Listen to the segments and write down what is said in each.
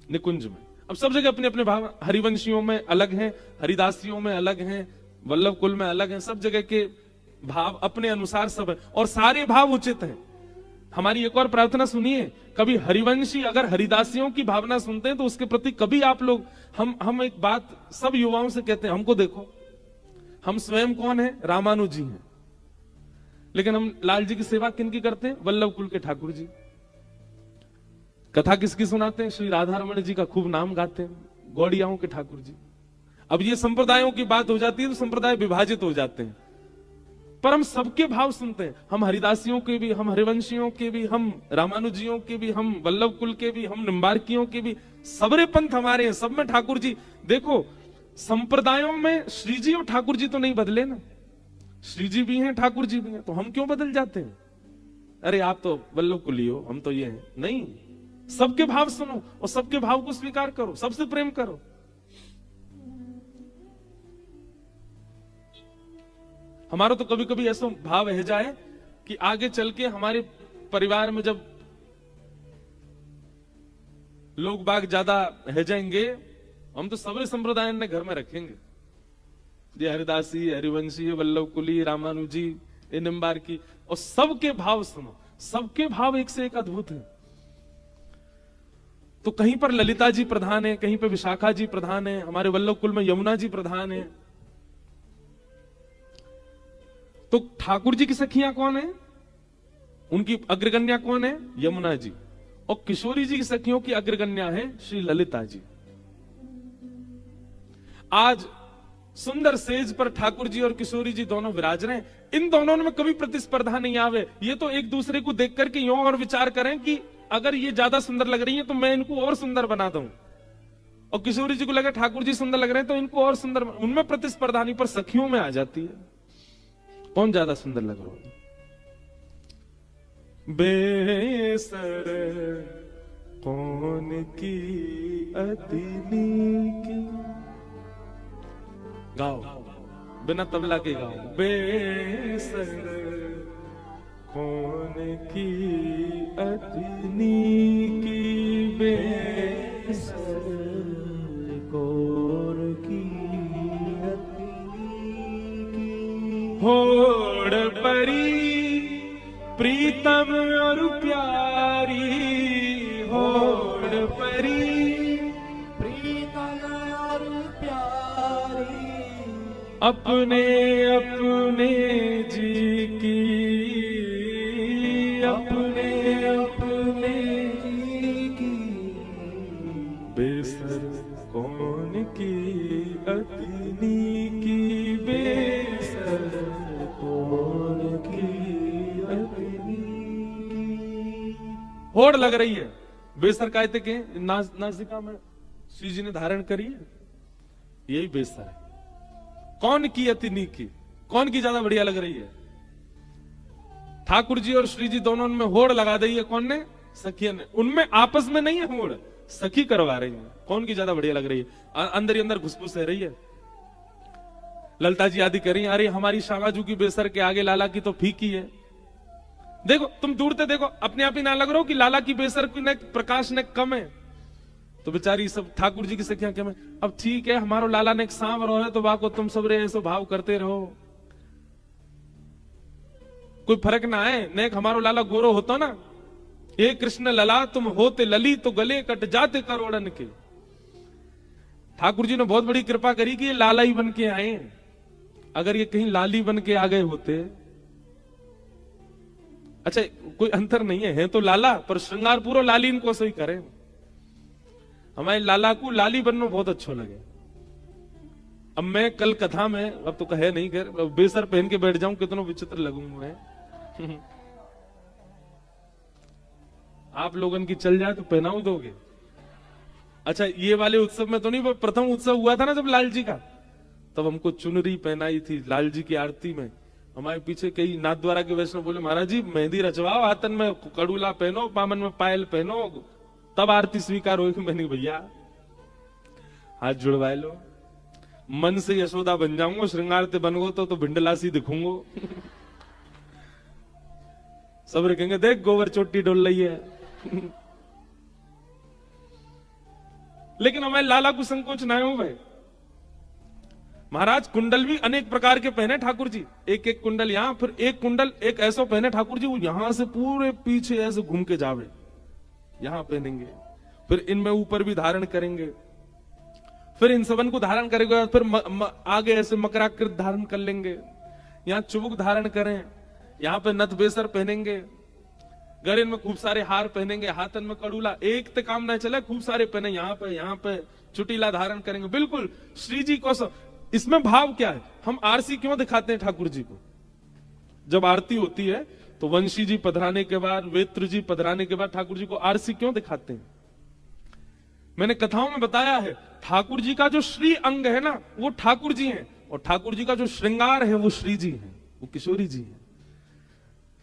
निकुंज में। अब सब जगह अपने अपने भाव, हरिवंशियों में अलग हैं, हरिदासियों में अलग हैं, वल्लभ कुल में अलग हैं, सब जगह के भाव अपने अनुसार सब है और सारे भाव उचित हैं। हमारी एक और प्रार्थना सुनिए, कभी हरिवंशी अगर हरिदासियों की भावना सुनते हैं तो उसके प्रति कभी आप लोग, हम एक बात सब युवाओं से कहते हैं, हमको देखो, हम स्वयं कौन है? रामानुज जी हैं, लेकिन हम लाल जी की सेवा किनकी करते हैं? वल्लभ कुल के ठाकुर जी। कथा किसकी सुनाते हैं? श्री राधा रमण जी का खूब नाम गाते हैं, गौड़ियाओं के ठाकुर जी। अब ये संप्रदायों की बात हो जाती है तो संप्रदाय विभाजित हो जाते हैं, पर हम सबके भाव सुनते हैं। हम हरिदासियों के भी, हम हरिवंशियों के भी, हम रामानुजियों के भी, हम वल्लभ कुल के भी, हम निम्बार्कियों के भी, सबरे पंथ हमारे हैं, सब में ठाकुर जी। देखो संप्रदायों में श्री जी और ठाकुर जी तो नहीं बदले ना, श्री जी भी हैं, ठाकुर जी भी हैं, तो हम क्यों बदल जाते हैं? अरे आप तो वल्लभ कुली हो, हम तो ये हैं। नहीं, सबके भाव सुनो और सबके भाव को स्वीकार करो, सबसे प्रेम करो। हमारा तो कभी कभी ऐसा भाव है जाए कि आगे चल के हमारे परिवार में जब लोग बाग ज्यादा है जाएंगे, हम तो सबरे संप्रदाय ने घर में रखेंगे, ये हरिदासी, हरिवंशी, वल्लभ कुली, रामानुजी, निम्बार की, और सबके भाव सुनो, सबके भाव एक से एक अद्भुत है। तो कहीं पर ललिता जी प्रधान है, कहीं पर विशाखा जी प्रधान है, हमारे वल्लभ कुल में यमुना जी प्रधान है। तो ठाकुर जी की सखियां कौन है? उनकी अग्रगण्या कौन है? यमुना जी। और किशोरी जी की सखियों की अग्रगण्या है श्री ललिता जी। आज सुंदर सेज पर ठाकुर जी और किशोरी जी दोनों विराज रहे हैं। इन दोनों में कभी प्रतिस्पर्धा नहीं आवे, ये तो एक दूसरे को देख करके यूं और विचार करें कि अगर ये ज्यादा सुंदर लग रही है तो मैं इनको और सुंदर बना दूं, और किशोरी जी को लगे ठाकुर जी सुंदर लग रहे हैं तो इनको और सुंदर, उनमें प्रतिस्पर्धा नहीं, पर सखियों में आ जाती है कौन ज्यादा सुंदर लग रहा है। बेसर कौन की अदिनी की, गाओ बिना तबला के गाओ। बेसर कौन की अदिनी की, बेसर कौन की होड़ परी प्रीतम और प्यारी, होड़ परी प्रीतम और प्यारी, अपने अपने जी की, अपने अपने जी की, बेसर कौन की अदिनी की, बेसर कौन की अदिनी की। होड़ लग रही है, बेसर कहते के नासिका में श्री जी ने धारण करी है, यही बेसर है। कौन की अतिनी की, कौन की ज्यादा बढ़िया लग रही है? ठाकुर जी और श्री जी दोनों में होड़ लगा दी है, कौन ने? सखिया ने। उनमें आपस में नहीं है होड़, सखी करवा रही है, कौन की ज्यादा बढ़िया लग रही है। अंदर ही अंदर घुसपुस है रही है। ललता जी आदि कह रही है, अरे हमारी शामाजू की बेसर के आगे लाला की तो फीकी है। देखो तुम दूर से देखो, अपने आप ही ना लग रहा हो कि लाला की बेसर की ने प्रकाश ने कम है, तो बेचारी सब ठाकुर जी की सखियां क्या में। अब ठीक है, हमारो लाला ने एक सांवर है तो वाको तुम सबरे ऐसो भाव करते रहो, कोई फर्क ना है। नेक हमारो लाला गोरो होता ना, हे कृष्ण लला तुम होते लली तो गले कट जाते करोड़न के। ठाकुर जी ने बहुत बड़ी कृपा करी कि ये लाला ही बन के आए। अगर ये कहीं लाली बन के आ गए होते, अच्छा कोई अंतर नहीं है तो लाला, पर श्रृंगार पूरा लाली इनको सही करें। हमारे लाला को लाली बनना बहुत अच्छा लगे। अब मैं कल कथा में, अब तो कहे नहीं कर, बेसर पहन के बैठ जाऊं कितना विचित्र लगूंगा मैं। आप लोगन की चल जाए तो पहनाऊ दोगे? अच्छा ये वाले उत्सव में तो नहीं, वो प्रथम उत्सव हुआ था ना जब लाल जी का, तब हमको चुनरी पहनाई थी लाल जी की आरती में। हमारे पीछे कई नाथद्वारा के वैष्णव बोले, महाराज जी मेहंदी रचवाओ, हाथन में कड़ूला पहनो, पामन में पायल पहनो, तब आरती स्वीकार होगी। मैंने भैया हाथ जुड़वाए लो, मन से यशोदा बन जाऊंगा, श्रृंगार ते बनगो तो भिंडलासी दिखूंगो। सब कहेंगे देख गोबर चोटी डोल रही है। लेकिन हमारे लाला को संकोच ना हो भाई। महाराज कुंडल भी अनेक प्रकार के पहने ठाकुर जी, एक एक कुंडल यहां, फिर एक कुंडल एक ऐसा पहने ठाकुर जी, वो यहां से पूरे पीछे ऐसे घूम के जावे, यहां पहनेंगे, फिर इनमें ऊपर भी धारण करेंगे, फिर इन सबन को धारण करेंगे, फिर आगे ऐसे मकराकृत धारण कर लेंगे, यहाँ चुबुक धारण करें, यहाँ पे नथ बेसर पहनेंगे, गले में खूब सारे हार पहनेंगे, हाथन में कड़ूला, एक ते काम ना चले, खूब सारे पहने, यहाँ पे चुटीला धारण करेंगे। बिल्कुल श्री जी को इसमें भाव क्या है? हम आरसी क्यों दिखाते हैं ठाकुर जी को? जब आरती होती है तो वंशी जी पधराने के बाद, वेत्र जी पधराने के बाद ठाकुर जी को आरसी क्यों दिखाते हैं? मैंने कथाओं में बताया है, ठाकुर जी का जो श्री अंग है ना, वो ठाकुर जी हैं, और ठाकुर जी का जो श्रृंगार है वो श्री जी है, वो किशोरी जी है।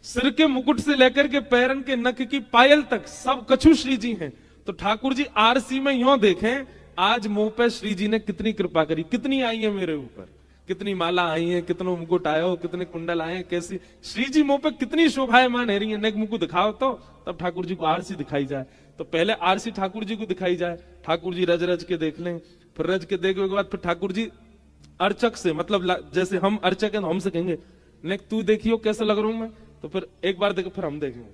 सिर के मुकुट से लेकर के पैरन के नख की पायल तक सब कछु श्री जी हैं। तो ठाकुर जी आरसी में यूं देखें, आज मुंह पे श्री जी ने कितनी कृपा करी, कितनी आई है मेरे ऊपर, कितनी माला आई है, कितनो मुकुट आयो, कितने कुंडल आए, कैसी श्री जी मुंह पे कितनी शोभायमान है रही है। नेक मुकुट दिखाओ तो तब ठाकुर जी को आरसी दिखाई जाए। तो पहले आरसी ठाकुर जी को दिखाई जाए, ठाकुर जी रज रज के देख लें, फिर रज के देखने के बाद फिर ठाकुर जी अर्चक से, मतलब जैसे हम अर्चक हैं तो हमसे कहेंगे नेक तू देखियो कैसा लग रहा हूं मैं, तो फिर एक बार देखो, फिर हम देखेंगे,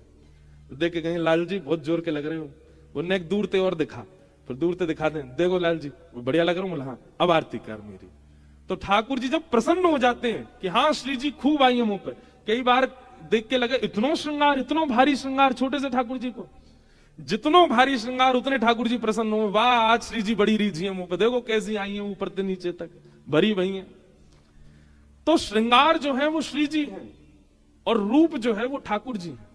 देख के कहेंगे लाल जी बहुत जोर के लग रहे हो, वो नेक दूर ते और दिखा, फिर दूर ते दिखा दें, देखो लाल जी बढ़िया लग रहा हूं, हाँ अब आरती कर मेरी। तो ठाकुर जी जब प्रसन्न हो जाते हैं कि हाँ श्री जी खूब आई है मुंह पे, कई बार देख के लगे इतना श्रृंगार, इतना भारी श्रृंगार छोटे से ठाकुर जी को, जितना भारी श्रृंगार उतने ठाकुर जी प्रसन्न हो, वाह आज श्री जी बड़ी रीझी है मुंह पे, देखो कैसी आई है ऊपर से नीचे तक भरी भई है। तो श्रृंगार जो है वो श्री जी है और रूप जो है वो ठाकुर जी है।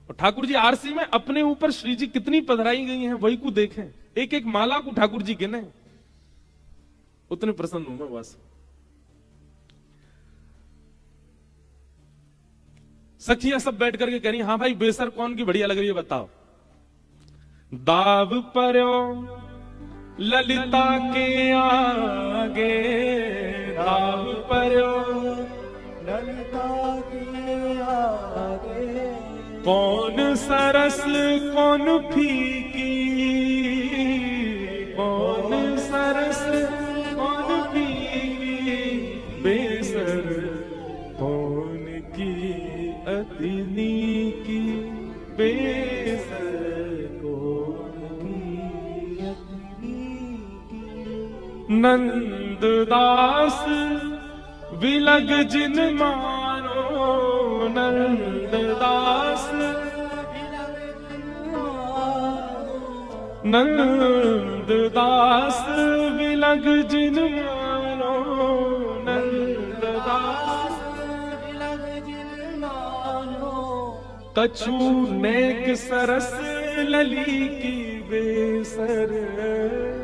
और ठाकुर जी आरसी में अपने ऊपर श्री जी कितनी पधराई गई हैं वही को देखें, एक एक माला को ठाकुर जी गिने, उतने प्रसन्न हूं मैं बस। सखिया सब बैठ करके कह रही हाँ भाई बेसर कौन की बढ़िया लग रही है बताओ। दाव पर्यो ललिता के आगे, दाव पर्यो ललिता के आगे, कौन सरस कौन फीकी, कौन सरस कौन फीकी, बेसर कौन की अतिनी की, बेसर कौन की अतिनी की। नंददास विलग जिन मानो, नंददास नंददास विलग जिन मानो, नंददास विलग जिन मानो, कछु नेक सरस लली की बेसर,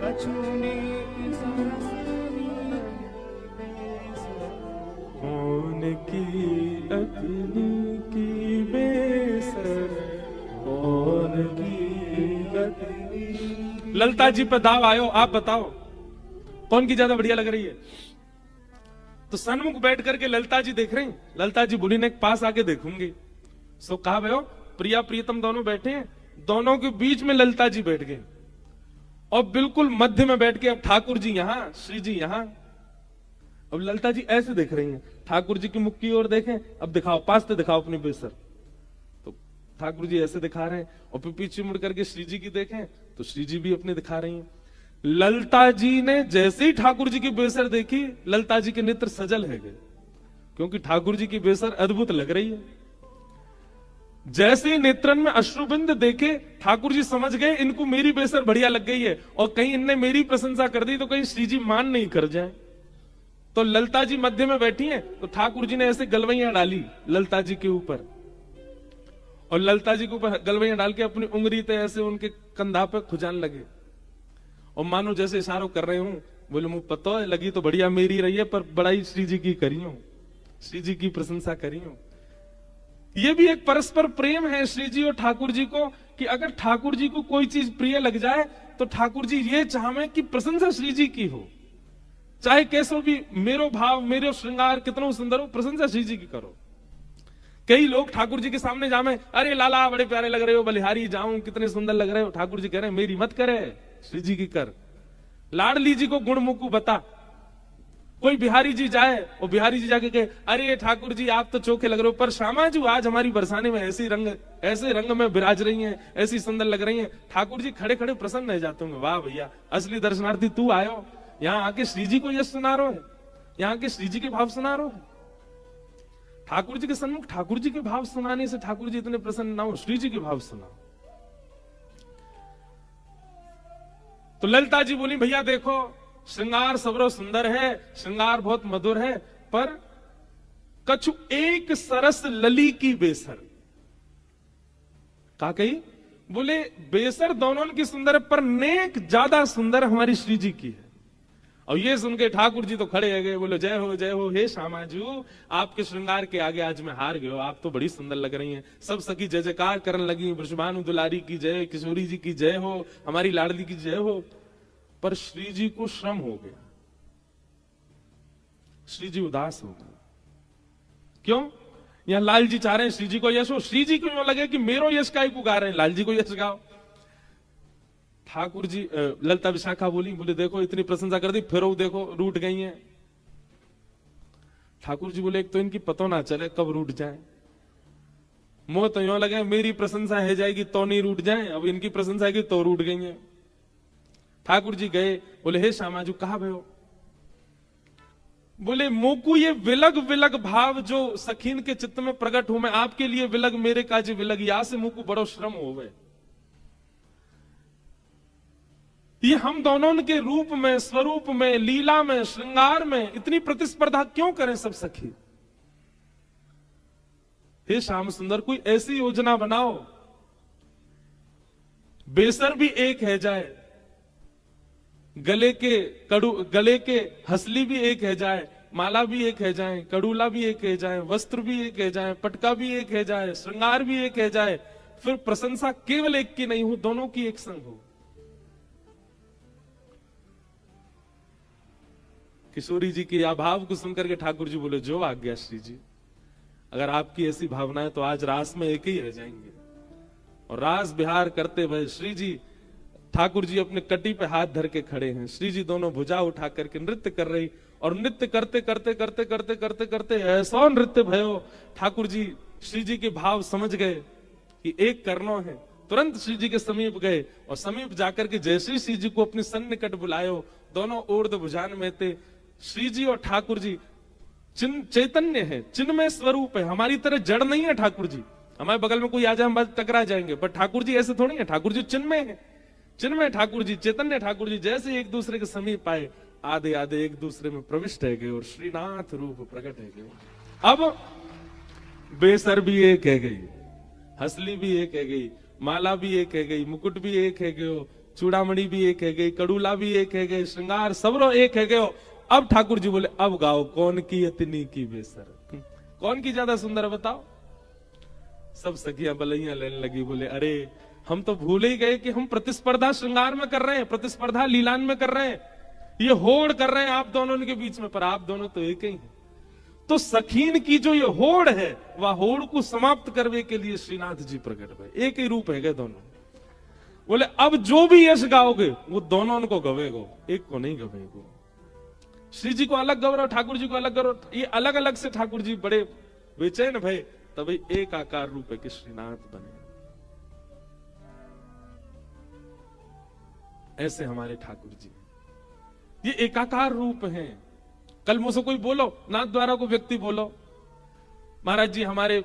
कछु नेक सरस कौन की अतिनी की बेसर, कौन की अतिनी। ललता जी पर दाव आयो, आप बताओ कौन की ज्यादा बढ़िया लग रही है? तो सन्मुख बैठ करके ललता जी देख रहे हैं, ललता जी बोली ने पास आके देखूंगी। सो कहा भयो प्रिया प्रियतम दोनों बैठे हैं, दोनों के बीच में ललता जी बैठ गए और बिल्कुल मध्य में बैठ के अब ठाकुर जी यहां, श्री जी यहां। अब ललता जी ऐसे देख रही हैं, ठाकुर जी की मुख की ओर देखें, अब दिखाओ पास से दिखाओ अपनी बेसर। तो ठाकुर जी ऐसे दिखा रहे हैं और फिर पीछे मुड़ करके श्री जी की देखें तो श्री जी भी अपने दिखा रही हैं। ललता जी ने जैसे ही ठाकुर जी की बेसर देखी, ललता जी के नेत्र सजल है गए, क्योंकि ठाकुर जी की बेसर अद्भुत लग रही है। जैसे ही नेत्रन में अश्रुबिंद देखे, ठाकुर जी समझ गए इनको मेरी बेसर बढ़िया लग गई है, और कहीं इनने मेरी प्रशंसा कर दी तो कहीं श्री जी मान नहीं कर जाए। तो ललता जी मध्य में बैठी हैं, तो ठाकुर जी ने ऐसे गलवैया डाली ललता जी के ऊपर, और ललता जी के ऊपर गलवैया डाल के अपनी उंगली पे ऐसे उनके कंधा पे खुजान लगे, और मानो जैसे इशारों कर रहे हूं, बोले मुझे पता है लगी तो बढ़िया मेरी रही है, पर बड़ाई श्री जी की करी हूं, श्री जी की प्रशंसा करी हूं। ये भी एक परस्पर प्रेम है श्री जी और ठाकुर जी को, कि अगर ठाकुर जी को कोई चीज प्रिय लग जाए तो ठाकुर जी ये चाहे कि प्रशंसा श्री जी की हो, चाहे कैसो भी मेरो भाव मेरो श्रृंगार कितना सुंदर हो, प्रशंसा श्री जी की करो। कई लोग ठाकुर जी के सामने जामे, अरे लाला बड़े प्यारे लग रहे हो, बलिहारी जाऊं कितने सुंदर लग रहे हो, ठाकुर जी कह रहे हैं मेरी मत करे, श्री जी की कर। लाडली जी को गुण मुकु बता। कोई बिहारी जी जाए और बिहारी जी जाके कहे, अरे ठाकुर जी आप तो चोखे लग रहे हो, पर श्यामा जी आज हमारी बरसाने में ऐसे रंग में विराज रही हैं, ऐसी सुंदर लग रही हैं। ठाकुर जी खड़े खड़े प्रसन्न रह जाते होंगे, वाह भैया असली दर्शनार्थी तू आयो, यहाँ आके श्री जी को यश सुना रहे हो, यहाँ के श्री जी के भाव सुना रहे हो। ठाकुर जी के सन्मुख ठाकुर जी के भाव सुनाने से ठाकुर जी इतने प्रसन्न ना हो, श्री जी के भाव सुनाओ। तो ललिता जी बोली, भैया देखो श्रृंगार सबरो सुंदर है, श्रृंगार बहुत मधुर है, पर कछु एक सरस लली की बेसर। का कही? बोले बेसर दोनों की सुंदर है, पर नेक ज्यादा सुंदर हमारी श्री जी की है। और ये सुन के ठाकुर जी तो खड़े हो गए, बोले जय हो हे श्यामाजू, आपके श्रृंगार के आगे आज मैं हार गयो, आप तो बड़ी सुंदर लग रही हैं। सब सखी जय जयकार करने लगी, वृषभानु दुलारी की जय, किशोरी जी की जय हो, हमारी लाडली की जय हो। पर श्री जी को श्रम हो गया, श्री जी उदास हो गए। क्यों? यहां लाल जी चाह रहे हैं श्री जी को यश हो, श्री जी को यूं लगे कि मेरो यश का ही पुकार रहे हैं, लाल जी को यश गाओ। ठाकुर जी ललिता विशाखा बोली, बोले देखो इतनी प्रशंसा कर दी, फिर वो देखो रूठ गई हैं। ठाकुर जी बोले एक तो इनकी पतो ना चले कब रूठ जाए, मोह तो यूं लगे मेरी प्रशंसा है जाएगी तो नहीं रूठ जाए, अब इनकी प्रशंसा है कि तो रूठ गई है। ठाकुर जी गए, बोले हे श्यामाजू कहा भयो? बोले मोकू ये विलग विलग भाव जो सखीन के चित्त में प्रकट हो, मैं आपके लिए विलग, मेरे काज विलग, या से मोकू बड़ो श्रम होवे। ये हम दोनों के रूप में, स्वरूप में, लीला में, श्रृंगार में इतनी प्रतिस्पर्धा क्यों करें सब सखी? हे श्याम सुंदर कोई ऐसी योजना बनाओ, बेसर भी एक है जाए, गले के हसली भी एक है जाए, माला भी एक है जाए, कड़ूला भी एक है जाए, वस्त्र भी एक है जाए, पटका भी एक है जाए, श्रृंगार भी एक है जाए, फिर प्रशंसा केवल एक की नहीं हो, दोनों की एक संग हो। किशोरी जी के अभाव को सुनकर के ठाकुर जी बोले जो आज्ञा श्री जी, अगर आपकी ऐसी भावना है तो आज रास में एक ही रह जाएंगे। और रास बिहार करते हुए श्री जी, ठाकुर जी अपने कटी पे हाथ धर के खड़े हैं, श्री जी दोनों भुजा उठा करके नृत्य कर रही, और नृत्य करते करते करते करते करते करते ऐसा नृत्य भयो, ठाकुर जी श्री जी के भाव समझ गए कि एक करनो है। तुरंत श्री जी के समीप गए और समीप जाकर के जैसे श्री जी को अपने सन्निकट बुलायो, दोनों ऊर्ध्व भुजान में थे। श्री जी और ठाकुर जी चैतन्य है, चिन्मय स्वरूप है, हमारी तरह जड़ नहीं है। ठाकुर जी हमारे बगल में कोई आ जाए हम बस टकरा जाएंगे, पर ठाकुर जी ऐसे थोड़ी है। ठाकुर जी चिन्मय है, चिन्मय ठाकुर जी, चैतन्य ठाकुर जी जैसे एक दूसरे के समीप आए, आधे आधे एक दूसरे में प्रविष्ट है गए और श्रीनाथ रूप प्रकट है गए। अब बेसर भी एक है गई, हसली भी एक है गई, माला भी एक है गई, मुकुट भी एक है गयो, चूड़ामणि भी एक है गई, कड़ूला भी एक है गई, श्रृंगार सबरो एक है गयो। अब ठाकुर जी बोले अब गाओ कौन की इतनी की बेसर, कौन की ज्यादा सुंदर बताओ। सब सखियां बलैया लेने लगी, बोले अरे हम तो भूल ही गए कि हम प्रतिस्पर्धा श्रृंगार में कर रहे हैं, प्रतिस्पर्धा लीलान में कर रहे हैं, ये होड़ कर रहे हैं आप दोनों के बीच में, पर आप दोनों तो एक ही हैं। तो सखीन की जो ये होड़ है, वह होड़ को समाप्त करने के लिए श्रीनाथ जी प्रकट हुए, एक ही रूप है गए दोनों। बोले अब जो भी यश गाओगे वो दोनों को गवेगो, एक को नहीं गवेगो। श्री जी को अलग गौरव, ठाकुर जी को अलग गौरव, ये अलग अलग से ठाकुर जी बड़े बेचैन भय, तभी एक आकार रूप है कि श्रीनाथ बने। ऐसे हमारे ठाकुर जी ये एकाकार रूप हैं। कल मुझसे कोई बोलो, नाथ द्वारा को व्यक्ति बोलो, महाराज जी हमारे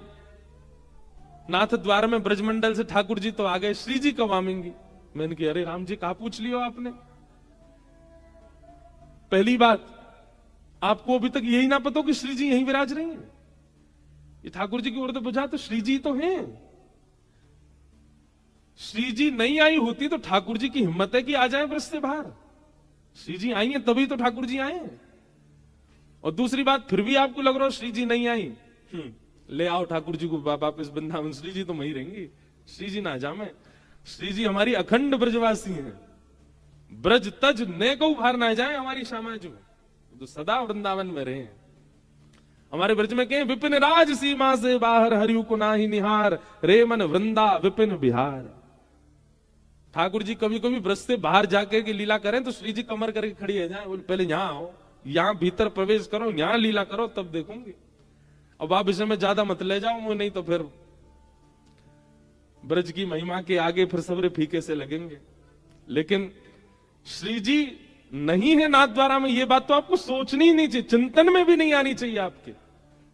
नाथ द्वार में ब्रजमंडल से ठाकुर जी तो आ गए, श्री जी कब आवेंगी? मैंने कहा अरे राम जी कहा पूछ लियो आपने। पहली बात, आपको अभी तक यही ना पता कि श्री जी यहीं विराज रही हैं। ये ठाकुर जी की ओर तो बुझा, तो श्री जी तो हैं। श्री जी नहीं आई होती तो ठाकुर जी की हिम्मत है कि आ जाए ब्रज से बाहर। श्री जी आई हैं तभी तो ठाकुर जी आए हैं। और दूसरी बात, फिर भी आपको लग रहा हो श्री जी नहीं आई, ले आओ ठाकुर जी को वापस वृंदावन, श्री जी तो वहीं रहेंगी, श्री जी ना जामे। श्री जी हमारी अखंड ब्रजवासी हैं, ब्रज तज ने को बाहर ना जाए हमारी श्यामाजू, तो सदा वृंदावन में रहे। हमारे ब्रज में कहें विपिन राज सीमा से बाहर, हरियु को नाही निहार, रे मन वृंदा विपिन बिहार। ठाकुर जी कभी कभी ब्रज से बाहर जाके के लीला करें तो श्री जी कमर करके खड़ी है जाए, बोले पहले यहाँ आओ, यहाँ भीतर प्रवेश करो, यहाँ लीला करो, तब देखूंगी। अब आप इसे में ज्यादा मत ले जाओ, नहीं तो फिर ब्रज की महिमा के आगे फिर सबरे फीके से लगेंगे। लेकिन श्री जी नहीं है नाथ द्वारा में, ये बात तो आपको सोचनी ही नहीं चाहिए, चिंतन में भी नहीं आनी चाहिए। आपके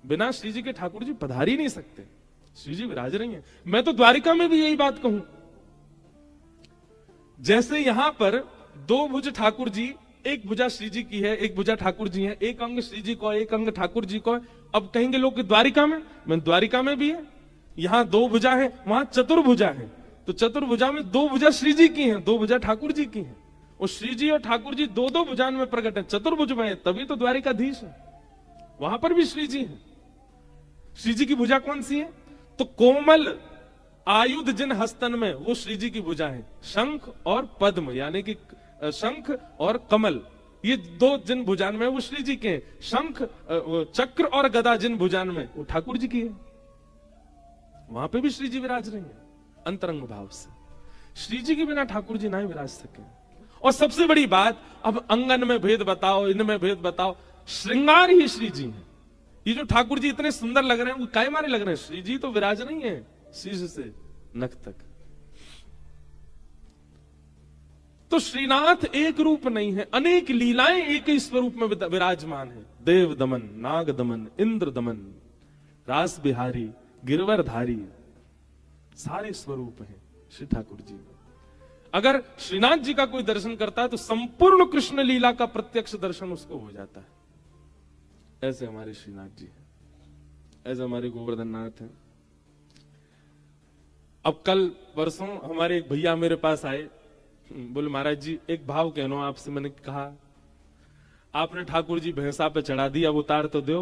बिना श्री जी के ठाकुर जी पधार ही नहीं सकते। श्री जी विराज रही हैं। मैं तो द्वारिका में भी यही बात कहूं, जैसे यहां पर दो भुज ठाकुर जी, एक भुजा श्री जी की है, एक भुजा ठाकुर जी है, एक अंग श्री जी को है, एक अंग ठाकुर जी को है। अब कहेंगे लोग कि द्वारिका में, मैं द्वारिका में भी है, यहां दो भुजा है, वहां चतुर्भुजा है। तो चतुर्भुजा में दो भुजा श्री जी की हैं, दो भुजा ठाकुर जी की हैं। और श्री जी और ठाकुर जी दो दो भुजान में प्रकट है, चतुर्भुज में है, तभी तो द्वारिकाधीश है। वहां पर भी श्री जी है। श्री जी की भुजा कौन सी है? तो कोमल आयुध जिन हस्तन में, वो श्री जी की भुजा है। शंख और पद्म, यानी कि शंख और कमल, ये दो जिन भुजान में वो श्री जी के हैं। शंख चक्र और गदा जिन भुजान में, वो ठाकुर जी की है। वहां पे भी श्री जी विराज रही है अंतरंग भाव से। श्री जी के बिना ठाकुर जी नहीं विराज सके। और सबसे बड़ी बात, अब अंगन में भेद बताओ, इनमें भेद बताओ, श्रृंगार ही श्री जी है। ये जो ठाकुर जी इतने सुंदर लग रहे हैं, वो काय मारे लग रहे हैं? श्री जी तो विराज नहीं है शीश से नख तक। तो श्रीनाथ एक रूप नहीं है, अनेक लीलाएं एक ही स्वरूप में विराजमान है। देव दमन, नाग दमन, इंद्र दमन, रास बिहारी, गिरवरधारी, सारे स्वरूप हैं श्री ठाकुर जी में। अगर श्रीनाथ जी का कोई दर्शन करता है तो संपूर्ण कृष्ण लीला का प्रत्यक्ष दर्शन उसको हो जाता है। ऐसे हमारे श्रीनाथ जी हैं, ऐसे हमारे गोवर्धन नाथ हैं। अब कल परसों हमारे एक भैया मेरे पास आए, बोले महाराज जी एक भाव कहना आपसे। मैंने कहा आपने ठाकुर जी भैंसा पे चढ़ा दिया, अब उतार तो दो।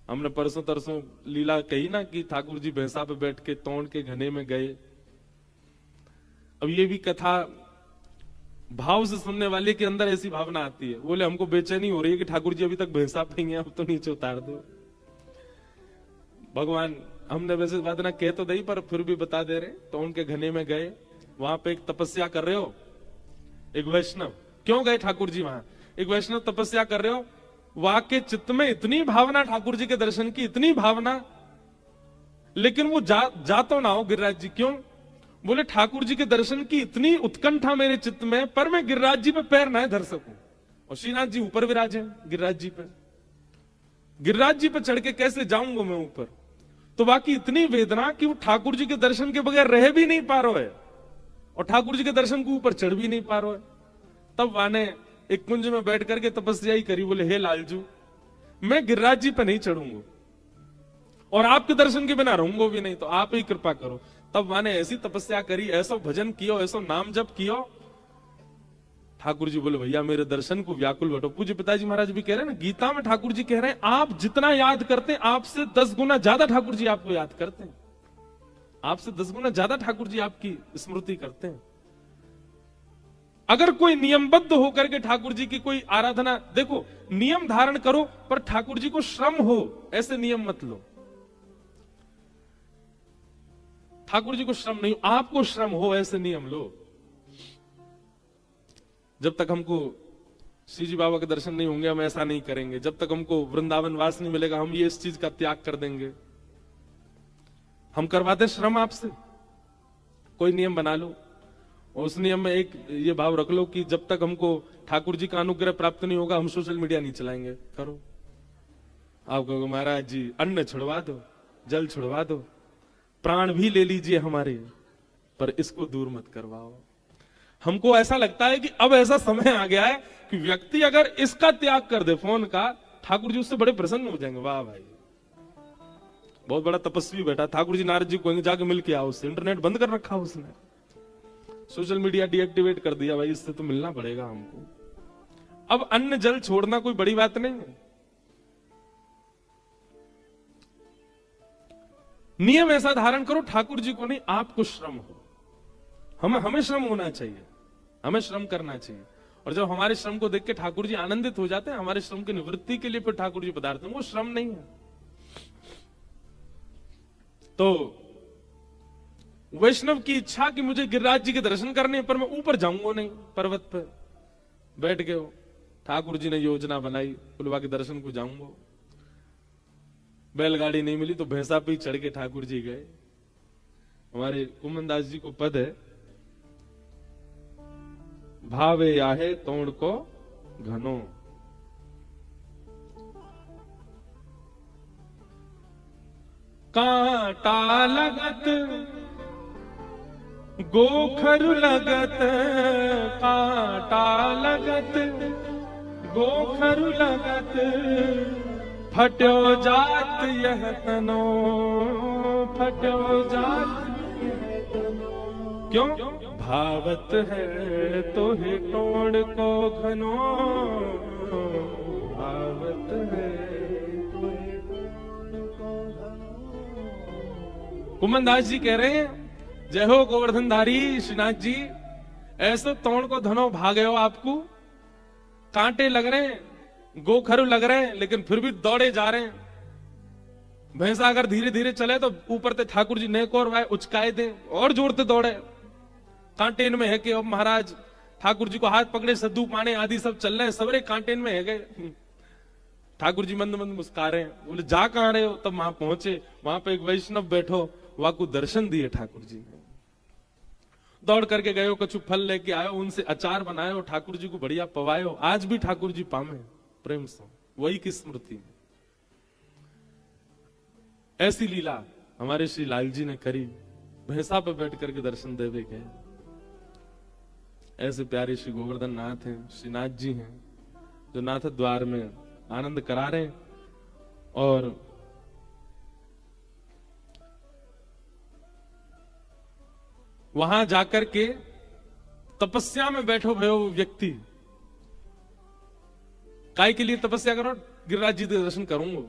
हमने परसों तरसों लीला कही ना कि ठाकुर जी भैंसा पे बैठ के तोड़ के घने में गए। अब ये भी कथा भाव से सुनने वाले के अंदर ऐसी भावना आती है, बोले हमको बेचैनी हो रही है कि ठाकुर जी अभी तक भैंसा पे ही हैं, अब तो नीचे उतार दो। भगवान, हमने वैसे बात ना कह तो दी पर फिर भी बता दे रहे। तो उनके घने में गए, वहां पे एक तपस्या कर रहे हो, एक वैष्णव। क्यों गए ठाकुर जी वहां? एक वैष्णव तपस्या कर रहे हो, वहां के चित्त में इतनी भावना ठाकुर जी के दर्शन की, इतनी भावना, लेकिन वो जा तो ना हो गिरिराज जी। क्यों? बोले ठाकुर जी के दर्शन की इतनी उत्कंठा मेरे चित्त में, पर मैं गिरिराज जी पे पैर ना धर सकूं। और श्रीनाथ जी ऊपर विराजे गिरिराज जी पे, गिरिराज जी पे चढ़ के कैसे जाऊंगा मैं ऊपर? तो बाकी इतनी वेदना कि वो ठाकुर जी के दर्शन के बगैर रह भी नहीं पा रहा है, और ठाकुर जी के दर्शन के ऊपर चढ़ भी नहीं पा रहा है। तब वाने एक कुंज में बैठ करके तपस्या ही करी। बोले हे लालजू, मैं गिरिराज जी पे नहीं चढ़ूंगा और आपके दर्शन के बिना रहूंगा भी नहीं, तो आप ही कृपा करो। तब माने ऐसी तपस्या करी, ऐसा भजन कियो, ऐसा नाम जप कियो। ठाकुर जी बोले भैया मेरे दर्शन को व्याकुल बैठो। पूज्य पिताजी महाराज भी कह रहे हैं ना, गीता में ठाकुर जी कह रहे हैं आप जितना याद करते हैं आपसे 10 गुना ज्यादा ठाकुर जी आपको याद करते हैं, आपसे 10 गुना ज्यादा ठाकुर जी आपकी स्मृति करते हैं। अगर कोई नियमबद्ध होकर के ठाकुर जी की कोई आराधना, देखो नियम धारण करो पर ठाकुर जी को श्रम हो, ऐसे नियम मत लो। ठाकुर जी को श्रम नहीं, आपको श्रम हो ऐसे नियम लो। जब तक हमको श्री जी बाबा के दर्शन नहीं होंगे हम ऐसा नहीं करेंगे, जब तक हमको वृंदावन वास नहीं मिलेगा हम ये इस चीज का त्याग कर देंगे। हम करवाते श्रम आपसे, कोई नियम बना लो और उस नियम में एक ये भाव रख लो कि जब तक हमको ठाकुर जी का अनुग्रह प्राप्त नहीं होगा हम सोशल मीडिया नहीं चलाएंगे। करो, आप कहोगे महाराज जी अन्न छुड़वा दो, जल छुड़वा दो, प्राण भी ले लीजिए हमारे, पर इसको दूर मत करवाओ। हमको ऐसा लगता है कि अब ऐसा समय आ गया है कि व्यक्ति अगर इसका त्याग कर दे फोन का, ठाकुर जी उससे बड़े प्रसन्न हो जाएंगे। वाह भाई बहुत बड़ा तपस्वी बैठा। ठाकुर जी नारद जी को जाके मिल के आओ, उससे इंटरनेट बंद कर रखा उसने, सोशल मीडिया डीएक्टिवेट कर दिया। भाई इससे तो मिलना पड़ेगा हमको। अब अन्न जल छोड़ना कोई बड़ी बात नहीं है। नियम ऐसा धारण करो ठाकुर जी को नहीं, आपको श्रम हो। हमें श्रम होना चाहिए, हमें श्रम करना चाहिए। और जब हमारे श्रम को देख के ठाकुर जी आनंदित हो जाते हैं, हमारे श्रम की निवृत्ति के लिए फिर ठाकुर जी पधारते हैं, वो श्रम नहीं है। तो वैष्णव की इच्छा कि मुझे गिरिराज जी के दर्शन करने, पर मैं ऊपर जाऊंगा नहीं। पर्वत पर बैठ गए हो, ठाकुर जी ने योजना बनाई, कुलवा के दर्शन को जाऊंगा। बैलगाड़ी नहीं मिली तो भैंसा पे ही चढ़ के ठाकुर जी गए। हमारे कुमनदास जी को पद है, भावे आहे तोड़ को घनो, कांटा लगत गोखर लगत, कांटा लगत गोखर लगत, फट्यो जात यह तनो, फट्यो जात यह तनो। क्यों? भावत है तो ही तोड़ को घनो, भावत है तो ही तोड़ को घनो। कुमनदास जी कह रहे हैं, जय हो गोवर्धनधारी श्रीनाथ जी, ऐसे तोड़ को धनो भागे हो, आपको कांटे लग रहे हैं, गोखरू लग रहे हैं, लेकिन फिर भी दौड़े जा रहे हैं। भैंसा अगर धीरे धीरे चले तो ऊपर से ठाकुर जी नेक और वाय उचकाए दे, और जोर से दौड़े। कांटेन में है कि अब महाराज ठाकुर जी को हाथ पकड़े, सद्दू पाने आदि सब चल रहे हैं, सबरे कांटेन में है गए। ठाकुर जी मंद मंद मुस्कुरा रहे हैं, बोले जा कहां रहे हो? तब वहां पहुंचे, वहां पे एक वैष्णव बैठो, वहां को दर्शन दिए ठाकुर जी ने। दौड़ करके गए हो, कछु फल लेके आयो, उनसे अचार बनायो, ठाकुर जी को बढ़िया पवायो। आज भी ठाकुर जी पामे प्रेम से, वही की स्मृति में। ऐसी लीला हमारे श्री लाल जी ने करी, भैंसा पे बैठ करके दर्शन देवे गए। ऐसे प्यारे श्री गोवर्धन नाथ हैं, श्रीनाथ जी हैं, जो नाथ द्वार में आनंद करा रहे हैं। और वहां जाकर के तपस्या में बैठो भयो व्यक्ति, काय के लिए तपस्या करो? गिरिराज जी के दर्शन करूंगा।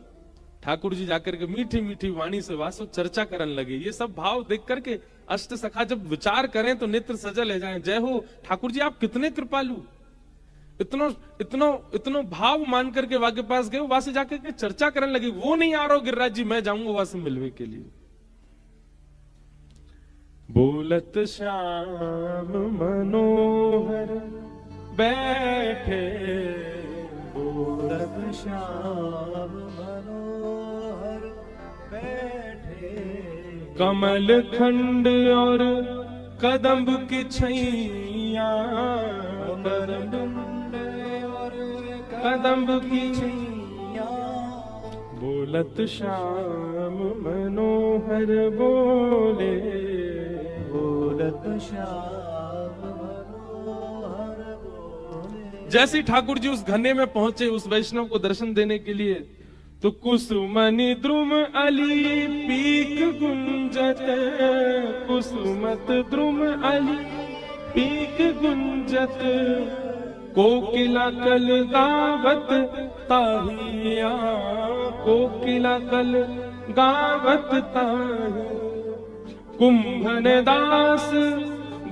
ठाकुर जी जाकर के मीठी मीठी वाणी से वासो चर्चा करने लगे। ये सब भाव देख करके अष्ट सखा जब विचार करें तो नेत्र सजल ले जाएं। जय हो ठाकुर जी, आप कितने कृपालु, इतनो इतनो इतनो भाव मान करके वहां के पास गए, वहां से जाकर के चर्चा करने लगे। वो नहीं आ रहा गिरिराज जी, मैं जाऊंगा वहां से मिलने के लिए। बोलत श्याम मनोहर बैठे, बोलत श्याम मनोहर बैठे, कमल खंड और कदम्ब की छैया, और कदम्ब की छैया। बोलत श्याम मनोहर बोले, बोलत श्याम मनोहर बोले। जैसे ठाकुर जी उस घने में पहुंचे उस वैष्णव को दर्शन देने के लिए, तो कुसुमनि द्रुम अली पीक गुंजत, कुसुमत द्रुम अली पीक गुंजत, कोकिला कल गावत ताहिया, कोकिला कल गावत ताहिया। कुंभन दास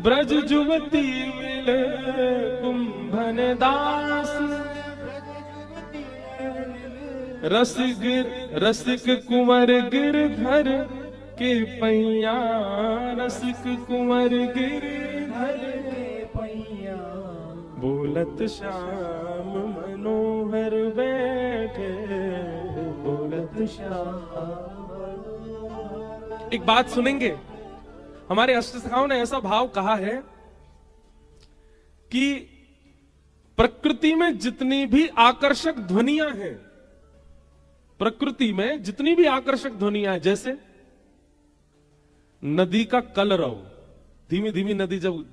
ब्रज जुवती मिले, कुंभन दास रसिक कुंवर गिरधर के पैया, रसिक कुंवर गिरधर के पैया। बोलत श्याम मनोहर बैठे, बोलत श्याम। एक बात सुनेंगे, हमारे अष्टसखाओं ने ऐसा भाव कहा है कि प्रकृति में जितनी भी आकर्षक ध्वनियां हैं, प्रकृति में जितनी भी आकर्षक ध्वनियां हैं, जैसे नदी का कलरव, धीमी धीमी नदी जब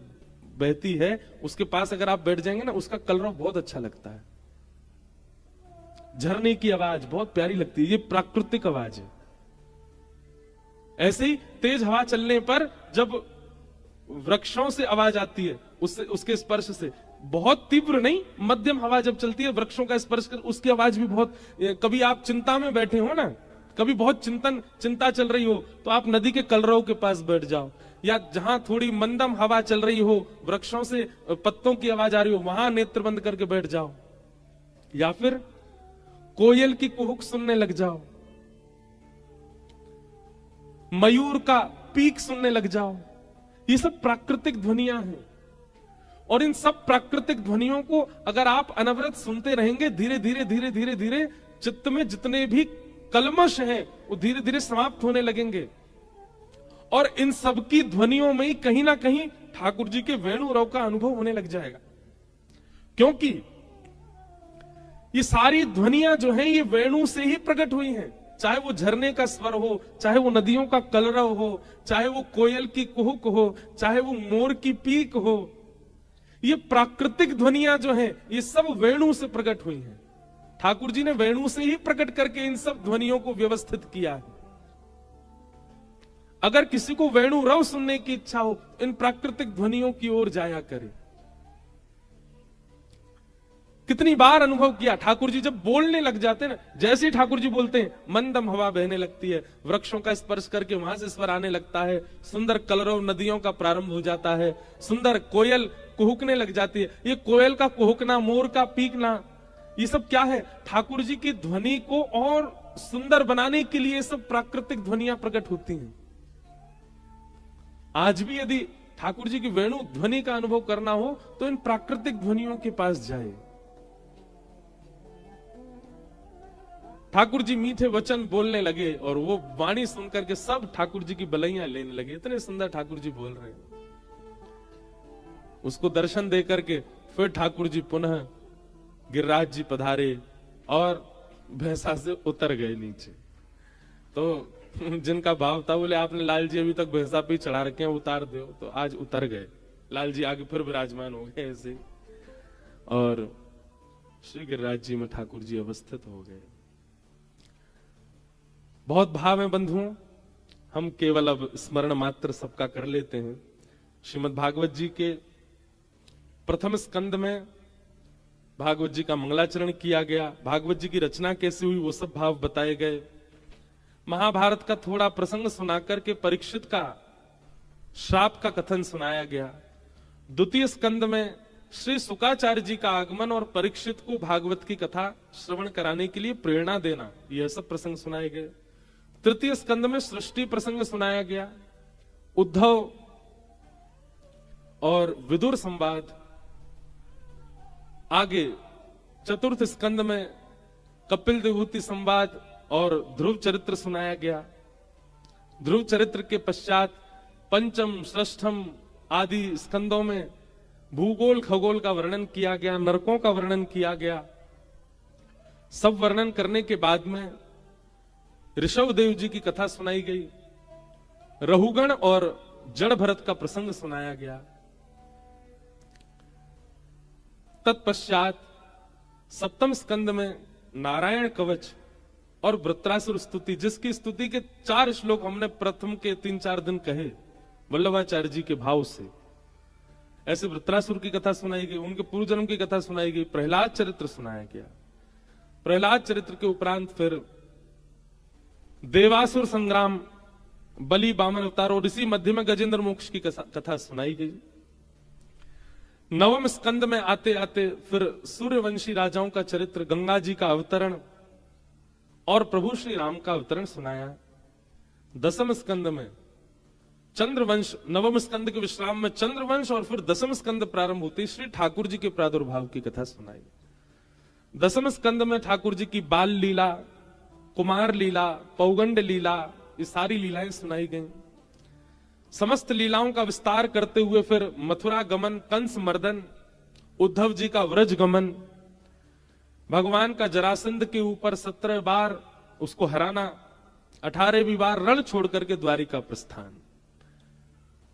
बहती है उसके पास अगर आप बैठ जाएंगे ना, उसका कलरव बहुत अच्छा लगता है। झरने की आवाज बहुत प्यारी लगती है, ये प्राकृतिक आवाज है। ऐसे ही तेज हवा चलने पर जब वृक्षों से आवाज आती है, उससे उसके स्पर्श से, बहुत तीव्र नहीं, मध्यम हवा जब चलती है वृक्षों का स्पर्श कर, उसकी आवाज भी बहुत। कभी आप चिंता में बैठे हो ना, कभी बहुत चिंता चल रही हो, तो आप नदी के कलरव के पास बैठ जाओ, या जहां थोड़ी मंदम हवा चल रही हो, वृक्षों से पत्तों की आवाज आ रही हो, वहां नेत्र बंद करके बैठ जाओ, या फिर कोयल की कुहुक सुनने लग जाओ, मयूर का पीक सुनने लग जाओ, ये सब प्राकृतिक ध्वनियां हैं। और इन सब प्राकृतिक ध्वनियों को अगर आप अनवरत सुनते रहेंगे, धीरे धीरे धीरे धीरे धीरे चित्त में जितने भी कलमश हैं वो धीरे धीरे समाप्त होने लगेंगे। और इन सब की ध्वनियों में ही कहीं ना कहीं ठाकुर जी के वेणु रव का अनुभव होने लग जाएगा। क्योंकि ये सारी ध्वनियां जो हैं ये वेणु से ही प्रकट हुई हैं। चाहे वो झरने का स्वर हो, चाहे वो नदियों का कलरव हो, चाहे वो कोयल की कुहुक हो, चाहे वो मोर की पीक हो, ये प्राकृतिक ध्वनियां जो हैं ये सब वेणु से प्रकट हुई हैं। ठाकुर जी ने वेणु से ही प्रकट करके इन सब ध्वनियों को व्यवस्थित किया है। अगर किसी को वेणु रव सुनने की इच्छा हो, इन प्राकृतिक ध्वनियों की ओर जाया करे। कितनी बार अनुभव किया, ठाकुर जी जब बोलने लग जाते हैं ना, जैसे ही ठाकुर जी बोलते हैं मंदम हवा बहने लगती है, वृक्षों का स्पर्श करके वहां से स्वर आने लगता है, सुंदर कलरव नदियों का प्रारंभ हो जाता है, सुंदर कोयल कुहुकने लग जाती है। ये कोयल का कुहुकना, मोर का पीकना, ये सब क्या है? ठाकुर जी की ध्वनि को और सुंदर बनाने के लिए सब प्राकृतिक ध्वनियां प्रकट होती हैं। आज भी यदि ठाकुर जी की वेणु ध्वनि का अनुभव करना हो तो इन प्राकृतिक ध्वनियों के पास जाए। ठाकुर जी मीठे वचन बोलने लगे और वो वाणी सुनकर के सब ठाकुर जी की बलैया लेने लगे। इतने सुंदर ठाकुर जी बोल रहे हैं। उसको दर्शन देकर के फिर ठाकुर जी पुनः गिरिराज जी पधारे और भैंसा से उतर गए नीचे। तो जिनका भाव था बोले आपने लाल जी अभी तक भैंसा पे चढ़ा रखे हैं, उतार दो। तो आज उतर गए, लाल जी आगे फिर विराजमान हो गए ऐसे, और श्री गिरिराज जी में ठाकुर जी अवस्थित हो गए। बहुत भाव है बंधुओं, हम केवल अब स्मरण मात्र सबका कर लेते हैं। श्रीमद् भागवत जी के प्रथम स्कंद में भागवत जी का मंगलाचरण किया गया, भागवत जी की रचना कैसे हुई वो सब भाव बताए गए। महाभारत का थोड़ा प्रसंग सुनाकर के परीक्षित का श्राप का कथन सुनाया गया। द्वितीय स्कंद में श्री शुकाचार्य जी का आगमन और परीक्षित को भागवत की कथा श्रवण कराने के लिए प्रेरणा देना, यह सब प्रसंग सुनाए गए। तृतीय स्कंद में सृष्टि प्रसंग सुनाया गया, उद्धव और विदुर संवाद। आगे चतुर्थ स्कंद में कपिल देवहूति संवाद और ध्रुव चरित्र सुनाया गया। ध्रुव चरित्र के पश्चात पंचम, षष्ठम आदि स्कंदों में भूगोल खगोल का वर्णन किया गया, नरकों का वर्णन किया गया। सब वर्णन करने के बाद में ऋषभ देव जी की कथा सुनाई गई, रहुगण और जड़ भरत का प्रसंग सुनाया गया। तत्पश्चात सप्तम स्कंद में नारायण कवच और वृत्रासुर स्तुति, जिसकी स्तुति के 4 श्लोक हमने प्रथम के 3-4 दिन कहे वल्लभाचार्य जी के भाव से। ऐसे वृत्रासुर की कथा सुनाई गई, उनके पूर्व जन्म की कथा सुनाई गई, प्रहलाद चरित्र सुनाया गया। प्रहलाद चरित्र के उपरांत फिर देवासुर संग्राम, बलि बामन अवतार और इसी मध्य में गजेंद्र मोक्ष की कथा सुनाई गई। नवम स्कंद में आते आते फिर सूर्यवंशी राजाओं का चरित्र, गंगा जी का अवतरण और प्रभु श्री राम का अवतरण सुनाया। दसम स्कंद में चंद्रवंश, नवम स्कंद के विश्राम में चंद्रवंश और फिर दसम स्कंद प्रारंभ होते श्री ठाकुर जी के प्रादुर्भाव की कथा सुनाई। दसम स्कंद में ठाकुर जी की बाल लीला, कुमार लीला, पौगंड लीला, ये सारी लीलाएं सुनाई गईं। समस्त लीलाओं का विस्तार करते हुए फिर मथुरा गमन, कंस मर्दन, उद्धव जी का व्रज गमन, भगवान का जरासंध के ऊपर 17 बार उसको हराना, 18वीं बार रण छोड़ करके द्वारिका प्रस्थान।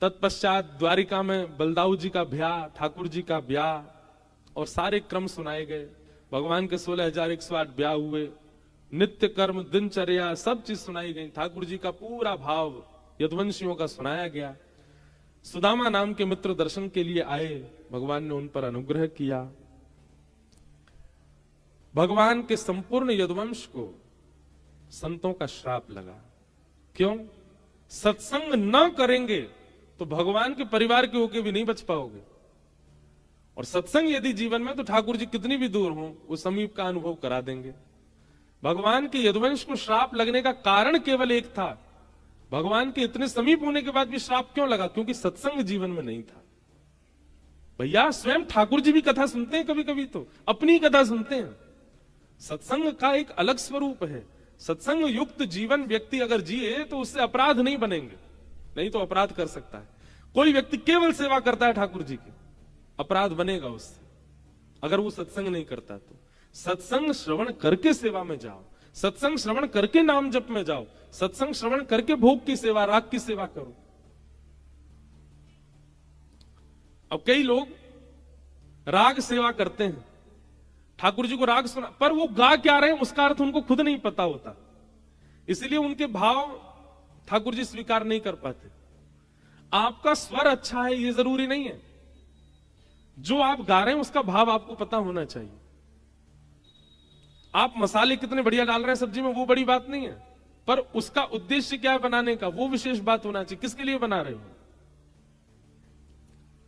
तत्पश्चात द्वारिका में बलदाऊ जी का ब्याह, ठाकुर जी का ब्याह और सारे क्रम सुनाए गए। भगवान के 16,108 ब्याह हुए, नित्य कर्म, दिनचर्या, सब चीज सुनाई गई। ठाकुर जी का पूरा भाव यदुवंशियों का सुनाया गया। सुदामा नाम के मित्र दर्शन के लिए आए, भगवान ने उन पर अनुग्रह किया। भगवान के संपूर्ण यदुवंश को संतों का श्राप लगा। क्यों? सत्संग न करेंगे तो भगवान के परिवार के होके भी नहीं बच पाओगे। और सत्संग यदि जीवन में, तो ठाकुर जी कितनी भी दूर हो वो समीप का अनुभव करा देंगे। भगवान के यदुवंश को श्राप लगने का कारण केवल एक था, भगवान के इतने समीप होने के बाद भी श्राप क्यों लगा? क्योंकि सत्संग जीवन में नहीं था। भैया स्वयं ठाकुर जी भी कथा सुनते हैं, कभी कभी तो अपनी कथा सुनते हैं। सत्संग का एक अलग स्वरूप है। सत्संग युक्त जीवन व्यक्ति अगर जिए तो उससे अपराध नहीं बनेंगे, नहीं तो अपराध कर सकता है। कोई व्यक्ति केवल सेवा करता है ठाकुर जी की, अपराध बनेगा उससे अगर वो सत्संग नहीं करता। तो सत्संग श्रवण करके सेवा में जाओ, सत्संग श्रवण करके नाम जप में जाओ, सत्संग श्रवण करके भोग की सेवा, राग की सेवा करो। अब कई लोग राग सेवा करते हैं, ठाकुर जी को राग सुना, पर वो गा क्या रहे हैं उसका अर्थ उनको खुद नहीं पता होता, इसलिए उनके भाव ठाकुर जी स्वीकार नहीं कर पाते। आपका स्वर अच्छा है ये जरूरी नहीं है, जो आप गा रहे हैं उसका भाव आपको पता होना चाहिए। आप मसाले कितने बढ़िया डाल रहे हैं सब्जी में वो बड़ी बात नहीं है, पर उसका उद्देश्य क्या है बनाने का, वो विशेष बात होना चाहिए। किसके लिए बना रहे हो?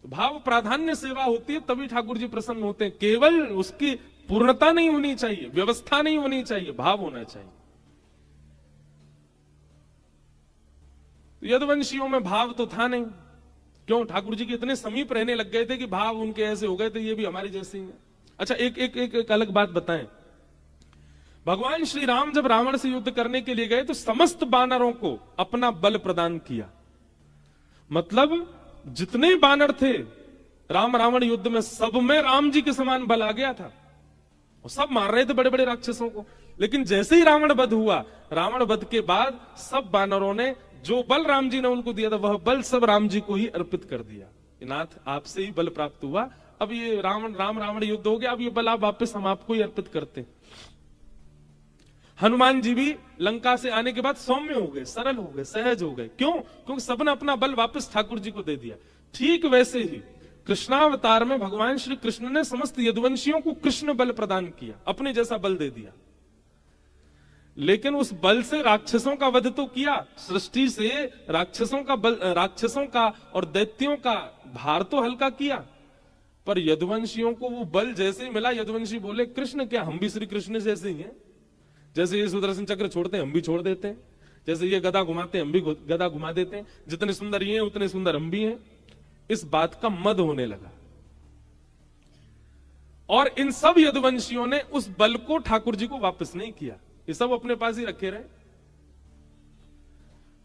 तो भाव प्राधान्य सेवा होती है, तभी ठाकुर जी प्रसन्न होते हैं। केवल उसकी पूर्णता नहीं होनी चाहिए, व्यवस्था नहीं होनी चाहिए, भाव होना चाहिए। तो यदुवंशियों में भाव तो था नहीं। क्यों? ठाकुर जी के इतने समीप रहने लग गए थे कि भाव उनके ऐसे हो गए थे, ये भी हमारे जैसे ही है। अच्छा, एक अलग बात बताएं। भगवान श्री राम जब रावण से युद्ध करने के लिए गए तो समस्त बानरों को अपना बल प्रदान किया। मतलब जितने बानर थे राम रावण युद्ध में, सब में राम जी के समान बल आ गया था और सब मार रहे थे बड़े बड़े राक्षसों को। लेकिन जैसे ही रावण वध हुआ, रावण वध के बाद सब बानरों ने जो बल राम जी ने उनको दिया था वह बल सब राम जी को ही अर्पित कर दिया। नाथ आपसे ही बल प्राप्त हुआ, अब ये राम रावण युद्ध हो गया, अब ये बल आप वापस हम आपको ही अर्पित करते हैं। हनुमान जी भी लंका से आने के बाद सौम्य हो गए, सरल हो गए, सहज हो गए। क्यों? क्योंकि सबने अपना बल वापस ठाकुर जी को दे दिया। ठीक वैसे ही कृष्णावतार में भगवान श्री कृष्ण ने समस्त यदुवंशियों को कृष्ण बल प्रदान किया, अपने जैसा बल दे दिया। लेकिन उस बल से राक्षसों का वध तो किया, सृष्टि से राक्षसों का बल, राक्षसों का और दैत्यों का भार तो हल्का किया। पर यदुवंशियों को वो बल जैसे ही मिला, यदुवंशी बोले कृष्ण क्या हम भी श्री कृष्ण जैसे ही हैं। जैसे ये सुदर्शन चक्र छोड़ते हैं हम भी छोड़ देते हैं, जैसे ये गदा घुमाते हैं हम भी गदा घुमा देते हैं, जितने सुंदर ये हैं उतने सुंदर हम भी हैं। इस बात का मद होने लगा और इन सब यदुवंशियों ने उस बल को ठाकुर जी को वापस नहीं किया, ये सब अपने पास ही रखे रहे।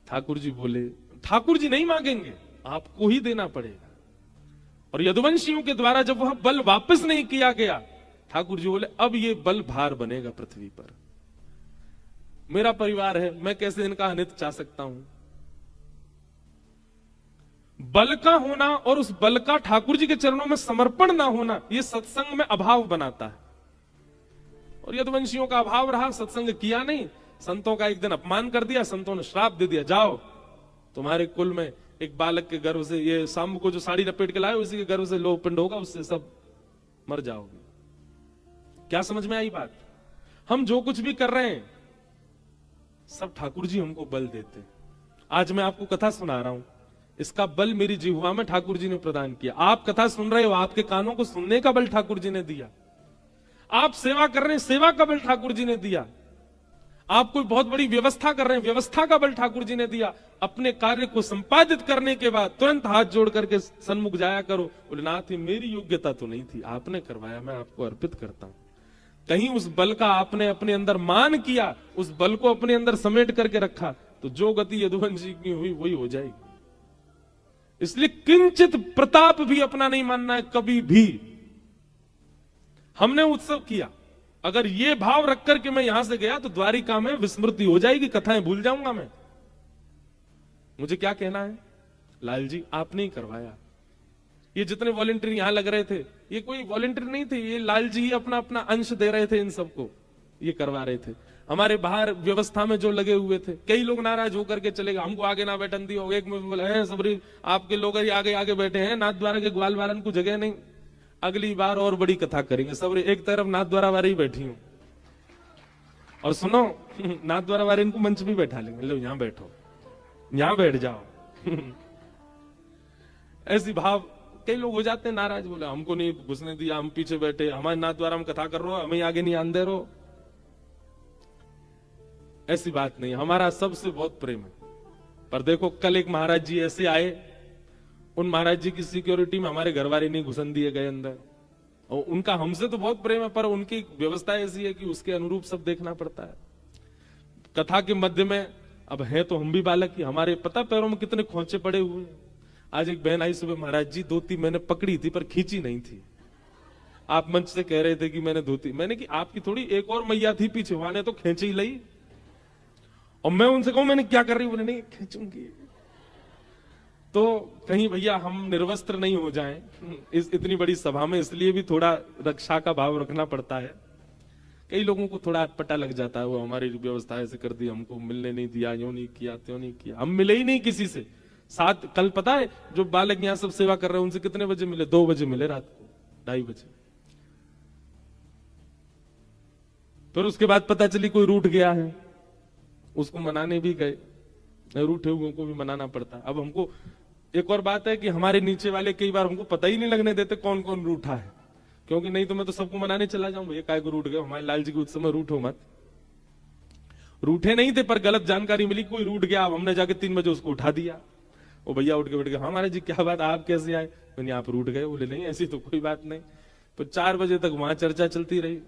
ठाकुर जी बोले ठाकुर जी नहीं मांगेंगे, आपको ही देना पड़ेगा। और यदुवंशियों के द्वारा जब वह बल वापस नहीं किया गया, ठाकुर जी बोले अब ये बल भार बनेगा पृथ्वी पर। मेरा परिवार है, मैं कैसे इनका अनित चाह सकता हूं। बल का होना और उस बल का ठाकुर जी के चरणों में समर्पण ना होना, यह सत्संग में अभाव बनाता है। और यदुवंशियों का अभाव रहा, सत्संग किया नहीं, संतों का एक दिन अपमान कर दिया, संतों ने श्राप दे दिया, जाओ तुम्हारे कुल में एक बालक के गर्भ से, ये शाम को जो साड़ी लपेट के लाए उसी के गर्भ से लोह पिंड होगा, उससे सब मर जाओगे। क्या समझ में आई बात? हम जो कुछ भी कर रहे हैं सब ठाकुर जी हमको बल देते। आज मैं आपको कथा सुना रहा हूं, इसका बल मेरी जिह्वा में ठाकुर जी ने प्रदान किया। आप कथा सुन रहे हो, आपके कानों को सुनने का बल ठाकुर जी ने दिया। आप सेवा कर रहे हैं, सेवा का बल ठाकुर जी ने दिया। आप कोई बहुत बड़ी व्यवस्था कर रहे हैं, व्यवस्था का बल ठाकुर जी ने दिया। अपने कार्य को संपादित करने के बाद तुरंत हाथ जोड़ करके सन्मुख जाया करो, बोले नाथ ये मेरी योग्यता तो नहीं थी, आपने करवाया, मैं आपको अर्पित करता हूं। कहीं उस बल का आपने अपने अंदर मान किया, उस बल को अपने अंदर समेट करके रखा, तो जो गति यदुवंशी की हुई वही हो जाएगी। इसलिए किंचित प्रताप भी अपना नहीं मानना है कभी भी। हमने उत्सव किया, अगर ये भाव रख करके मैं यहां से गया तो द्वारिका में विस्मृति हो जाएगी, कथाएं भूल जाऊंगा मैं। मुझे क्या कहना है, लाल जी आपने ही करवाया। ये जितने वॉलंटियर यहां लग रहे थे, ये कोई वॉलंटियर नहीं थे, ये लाल जी अपना अपना अंश दे रहे थे, इन सबको ये करवा रहे थे। हमारे बाहर व्यवस्था में जो लगे हुए थे, कई लोग नाराज होकर के चले गए, हमको आगे ना बैठन दी हो। एक में बोला है सबरी आपके लोग आगे आगे बैठे हैं, नाथ द्वारा के ग्वाल वारन को जगह नहीं, अगली बार और बड़ी कथा करेंगे। सबरी एक तरफ नाथ द्वारा वारी ही बैठी हूं, और सुनो नाथ द्वारा वारी इनको मंच भी बैठा लेंगे, लो यहां बैठो, यहां बैठ जाओ। ऐसी भाव कई लोग हो जाते हैं नाराज, बोले हमको नहीं घुसने दिया, हम पीछे बैठे, हमारे नाथ द्वारा हम कथा कर रहे हो, हमें आगे नहीं आने दे रहो। ऐसी बात नहीं, हमारा सबसे बहुत प्रेम है, पर देखो कल एक महाराज जी ऐसे आए, उन महाराज जी की सिक्योरिटी में हमारे घर वाले नहीं घुसन दिए गए अंदर, और उनका हमसे तो बहुत प्रेम है, पर उनकी व्यवस्था ऐसी है कि उसके अनुरूप सब देखना पड़ता है। कथा के मध्य में अब है तो हम भी बालक ही, हमारे पता पैरों में कितने खोंचे पड़े हुए हैं। आज एक बहन आई सुबह, महाराज जी धोती मैंने पकड़ी थी पर खींची नहीं थी, आप मंच से कह रहे थे कि मैंने धोती, मैंने कि आपकी थोड़ी एक और मैया थी पीछे, वहां ने तो खींची ही ली। और मैं उनसे कहूं मैंने क्या कर रही, बोले नहीं खींचूंगी। तो कहीं भैया हम निर्वस्त्र नहीं हो जाएं इस इतनी बड़ी सभा में, इसलिए भी थोड़ा रक्षा का भाव रखना पड़ता है। कई लोगों को थोड़ा अटपटा लग जाता है, वो हमारी व्यवस्था ऐसे कर दी, हमको मिलने नहीं दिया, यूं नहीं किया, त्यों नहीं किया। हम मिले ही नहीं किसी से। साथ कल पता है जो बालक यहाँ सब सेवा कर रहे हैं उनसे कितने बजे मिले? 2 बजे मिले, रात को 2:30 बजे। फिर उसके बाद पता चली कोई रूठ गया है, उसको मनाने भी गए, रूठे हुए को भी मनाना पड़ता है। अब हमको एक और बात है कि हमारे नीचे वाले कई बार हमको पता ही नहीं लगने देते कौन कौन रूठा है, क्योंकि नहीं तो मैं तो सबको मनाने चला जाऊं, भैया काय को रूठ गए, हमारे लाल जी के उत्सव में रूठो मत। रूठे नहीं थे पर गलत जानकारी मिली, कोई रूठ गया, अब हमने जाके 3 बजे उसको उठा दिया। वो भैया उठ के बैठ गए, हाँ महाराज जी क्या बात, आप कैसे आए? मैंने आप रूठ गए। बोले नहीं ऐसी तो कोई बात नहीं। तो 4 बजे तक वहां चर्चा चलती रही।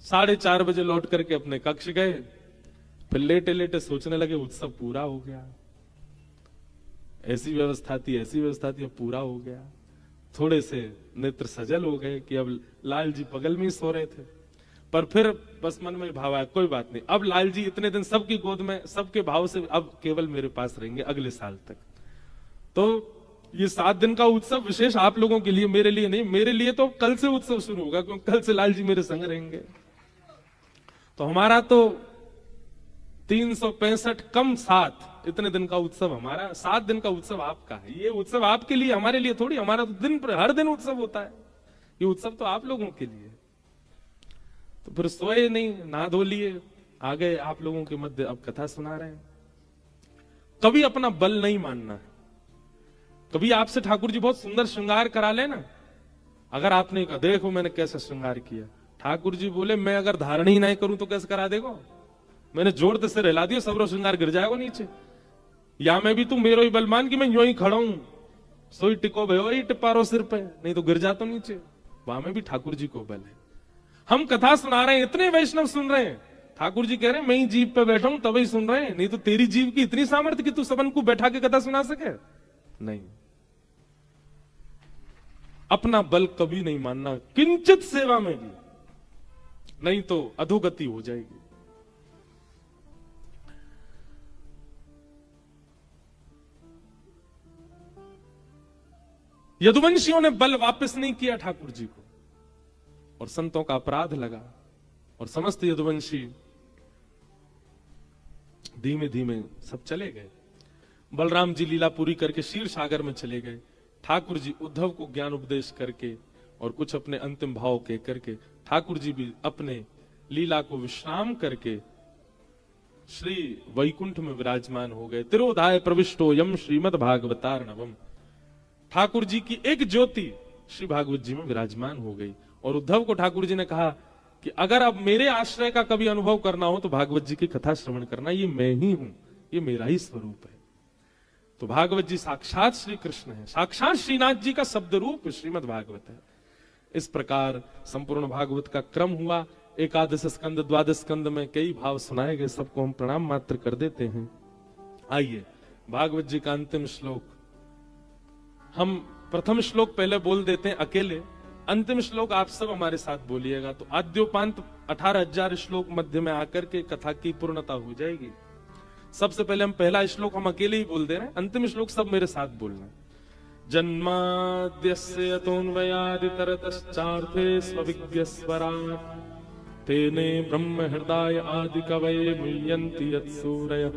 4:30 बजे लौट करके अपने कक्ष गए, फिर लेटे लेटे सोचने लगे उत्सव पूरा हो गया, ऐसी व्यवस्था थी, ऐसी व्यवस्था थी, अब पूरा हो गया। थोड़े से नेत्र सजल हो गए कि अब लाल जी बगल में ही सो रहे थे, पर फिर बस मन में भाव आया कोई बात नहीं, अब लाल जी इतने दिन सबकी गोद में सबके भाव से अब केवल मेरे पास रहेंगे अगले साल तक। तो ये 7 दिन का उत्सव विशेष आप लोगों के लिए, मेरे लिए नहीं। मेरे लिए तो कल से उत्सव शुरू होगा, क्योंकि कल से लाल जी मेरे संग रहेंगे। तो हमारा तो 365 कम 7 इतने दिन का उत्सव हमारा, 7 दिन का उत्सव आपका है। ये उत्सव आपके लिए, हमारे लिए थोड़ी। हमारा तो दिन पर हर दिन उत्सव होता है, ये उत्सव तो आप लोगों के लिए। तो फिर सोए नहीं, नहा धो लिए, आ गए आप लोगों के मध्य, अब कथा सुना रहे हैं। कभी अपना बल नहीं मानना है। कभी आपसे ठाकुर जी बहुत सुंदर श्रृंगार करा लेना, अगर आपने कहा देखो मैंने कैसे श्रृंगार किया, ठाकुर जी बोले मैं अगर धारण ही नहीं करूं तो कैसे करा देगो? मैंने जोर से हिला दिया, सबरो श्रृंगार गिर जाएगा नीचे। या मैं भी तू मेरो ही बलमान कि मैं यूं ही खड़ा हूं, सोई टिको भयो ही टिपारो सिर पे, नहीं तो गिर जाता नीचे। वहां में भी ठाकुर जी को बल है। हम कथा सुना रहे हैं, इतने वैष्णव सुन रहे हैं, ठाकुर जी कह रहे हैं मैं ही जीव पे बैठा हूं तभी सुन रहे हैं, नहीं तो तेरी जीव की इतनी सामर्थ्य कि तू सबन को बैठा के कथा सुना सके? नहीं। अपना बल कभी नहीं मानना, किंचित सेवा में भी, नहीं तो अधोगति हो जाएगी। यदुवंशियों ने बल वापस नहीं किया ठाकुर जी को, और संतों का अपराध लगा, और समस्त यदुवंशी धीमे धीमे सब चले गए। बलराम जी लीला पूरी करके क्षीर सागर में चले गए। ठाकुर जी उद्धव को ज्ञान उपदेश करके और कुछ अपने अंतिम भाव कह करके ठाकुर जी भी अपने लीला को विश्राम करके श्री वैकुंठ में विराजमान हो गए। तिरोधाय प्रविष्टो यम श्रीमद भागवतार्णवम। ठाकुर जी की एक ज्योति श्री भागवत जी में विराजमान हो गई। और उद्धव को ठाकुर जी ने कहा कि अगर अब मेरे आश्रय का कभी अनुभव करना हो तो भागवत जी की कथा श्रवण करना, ये मैं ही हूं, ये मेरा ही स्वरूप है। तो भागवत जी साक्षात श्री कृष्ण है, साक्षात श्रीनाथ जी का शब्द रूप श्रीमद भागवत है। इस प्रकार संपूर्ण भागवत का क्रम हुआ। एकादश स्कंद, द्वादश स्कंद में कई भाव सुनाए गए, सबको हम प्रणाम मात्र कर देते हैं। आइए भागवत जी का अंतिम श्लोक, हम प्रथम श्लोक पहले बोल देते हैं अकेले, अंतिम श्लोक आप सब हमारे साथ बोलिएगा, तो आद्योपांत 18,000 श्लोक मध्य में आकर के कथा की पूर्णता हो जाएगी। सबसे पहले हम पहला श्लोक हम अकेले ही बोल दे रहे हैं, अंतिम श्लोक सब मेरे साथ बोलना। जन्माद्यस्य यतोऽन्वयादितरतश्चार्थे स्वविज्ञस्वराट् तेने ब्रह्म हृदय आदि कवये मुह्यन्ति यत्सूरयः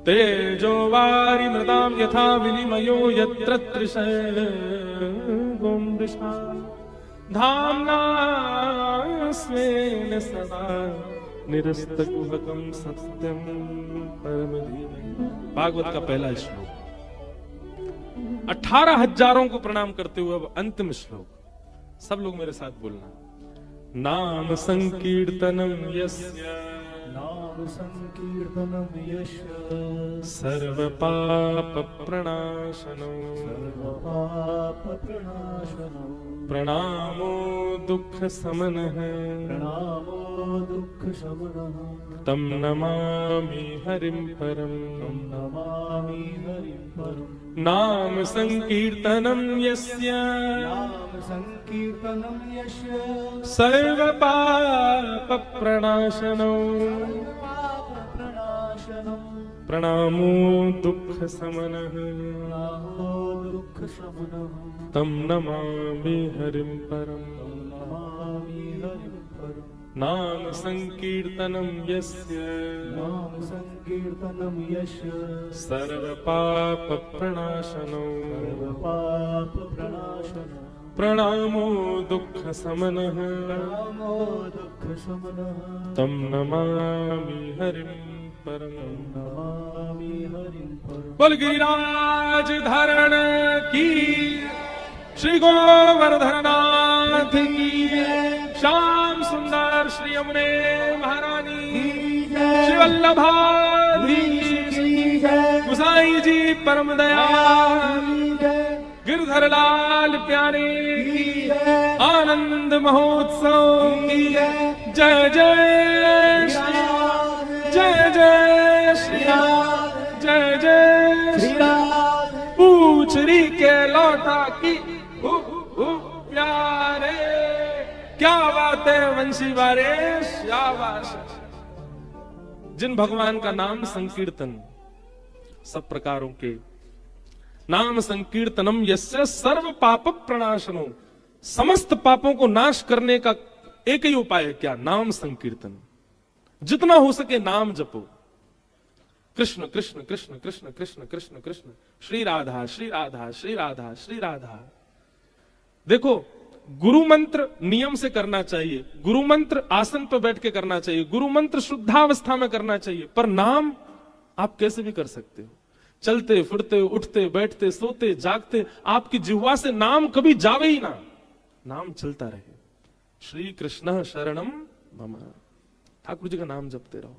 तेजो वारि मृदां यथा विनिमयो यत्र तृषैर्गो मृषा धाम्ना स्वेन सदा निरस्तकुहकं सत्यं परमधीमहि। भागवत का पहला श्लोक। 18,000 को प्रणाम करते हुए अब अंतिम श्लोक, सब लोग मेरे साथ बोलना। नाम संकीर्तनम यस्य नाम नाम संकीर्तनम यश सर्व पाप प्रणाशनो सर्वपाप प्रणाशनो प्रणामो दुख समनः प्रणामो दुख शमनः तम नमामि हरिं परम नमामि हरिं परम नाम संकीर्तनम यस्य नाम संकीर्तनम यश सर्व पाप प्रणाशनो पाप प्रणाशनम प्रणामो दुख समनः नामो दुख शमनः तम नमामि हरिं परम नमामि हरिं परम नाम संकीर्तनम यस्य नाम संकीर्तनम यश सर्व पाप प्रणाशनो सर्वपाप प्रणाशनः प्रणामो दुख समनः नमो दुख शमनः तम नमामि हरिं परम नमामि हरिं परम बोल गिरिराज धारण की श्री गोवर्धननाथ की श्याम सुंदर श्री यमुने महारानी श्री वल्लभाधीश गुसाई जी परम दयाल गिरधर लाल प्यारे की आनंद महोत्सव की जय जय श्री जय जय श्री जय जय श्री पूछरी के लौटा की प्यारे क्या बात है वंशी बारे शाबाश। जिन भगवान का नाम संकीर्तन सब प्रकारों के नाम संकीर्तनम यस्य सर्व पाप प्रणाशनो समस्त पापों को नाश करने का एक ही उपाय है क्या नाम संकीर्तन। जितना हो सके नाम जपो कृष्ण कृष्ण कृष्ण कृष्ण कृष्ण कृष्ण कृष्ण श्री राधा श्री राधा श्री राधा श्री राधा। देखो गुरु मंत्र नियम से करना चाहिए, गुरु मंत्र आसन पर बैठ के करना चाहिए, गुरु मंत्र शुद्धावस्था में करना चाहिए, पर नाम आप कैसे भी कर सकते हो। चलते फिरते उठते बैठते सोते जागते आपकी जिह्वा से नाम कभी जावे ही ना, नाम चलता रहे। श्री कृष्ण शरणम मम, ठाकुर जी का नाम जपते रहो।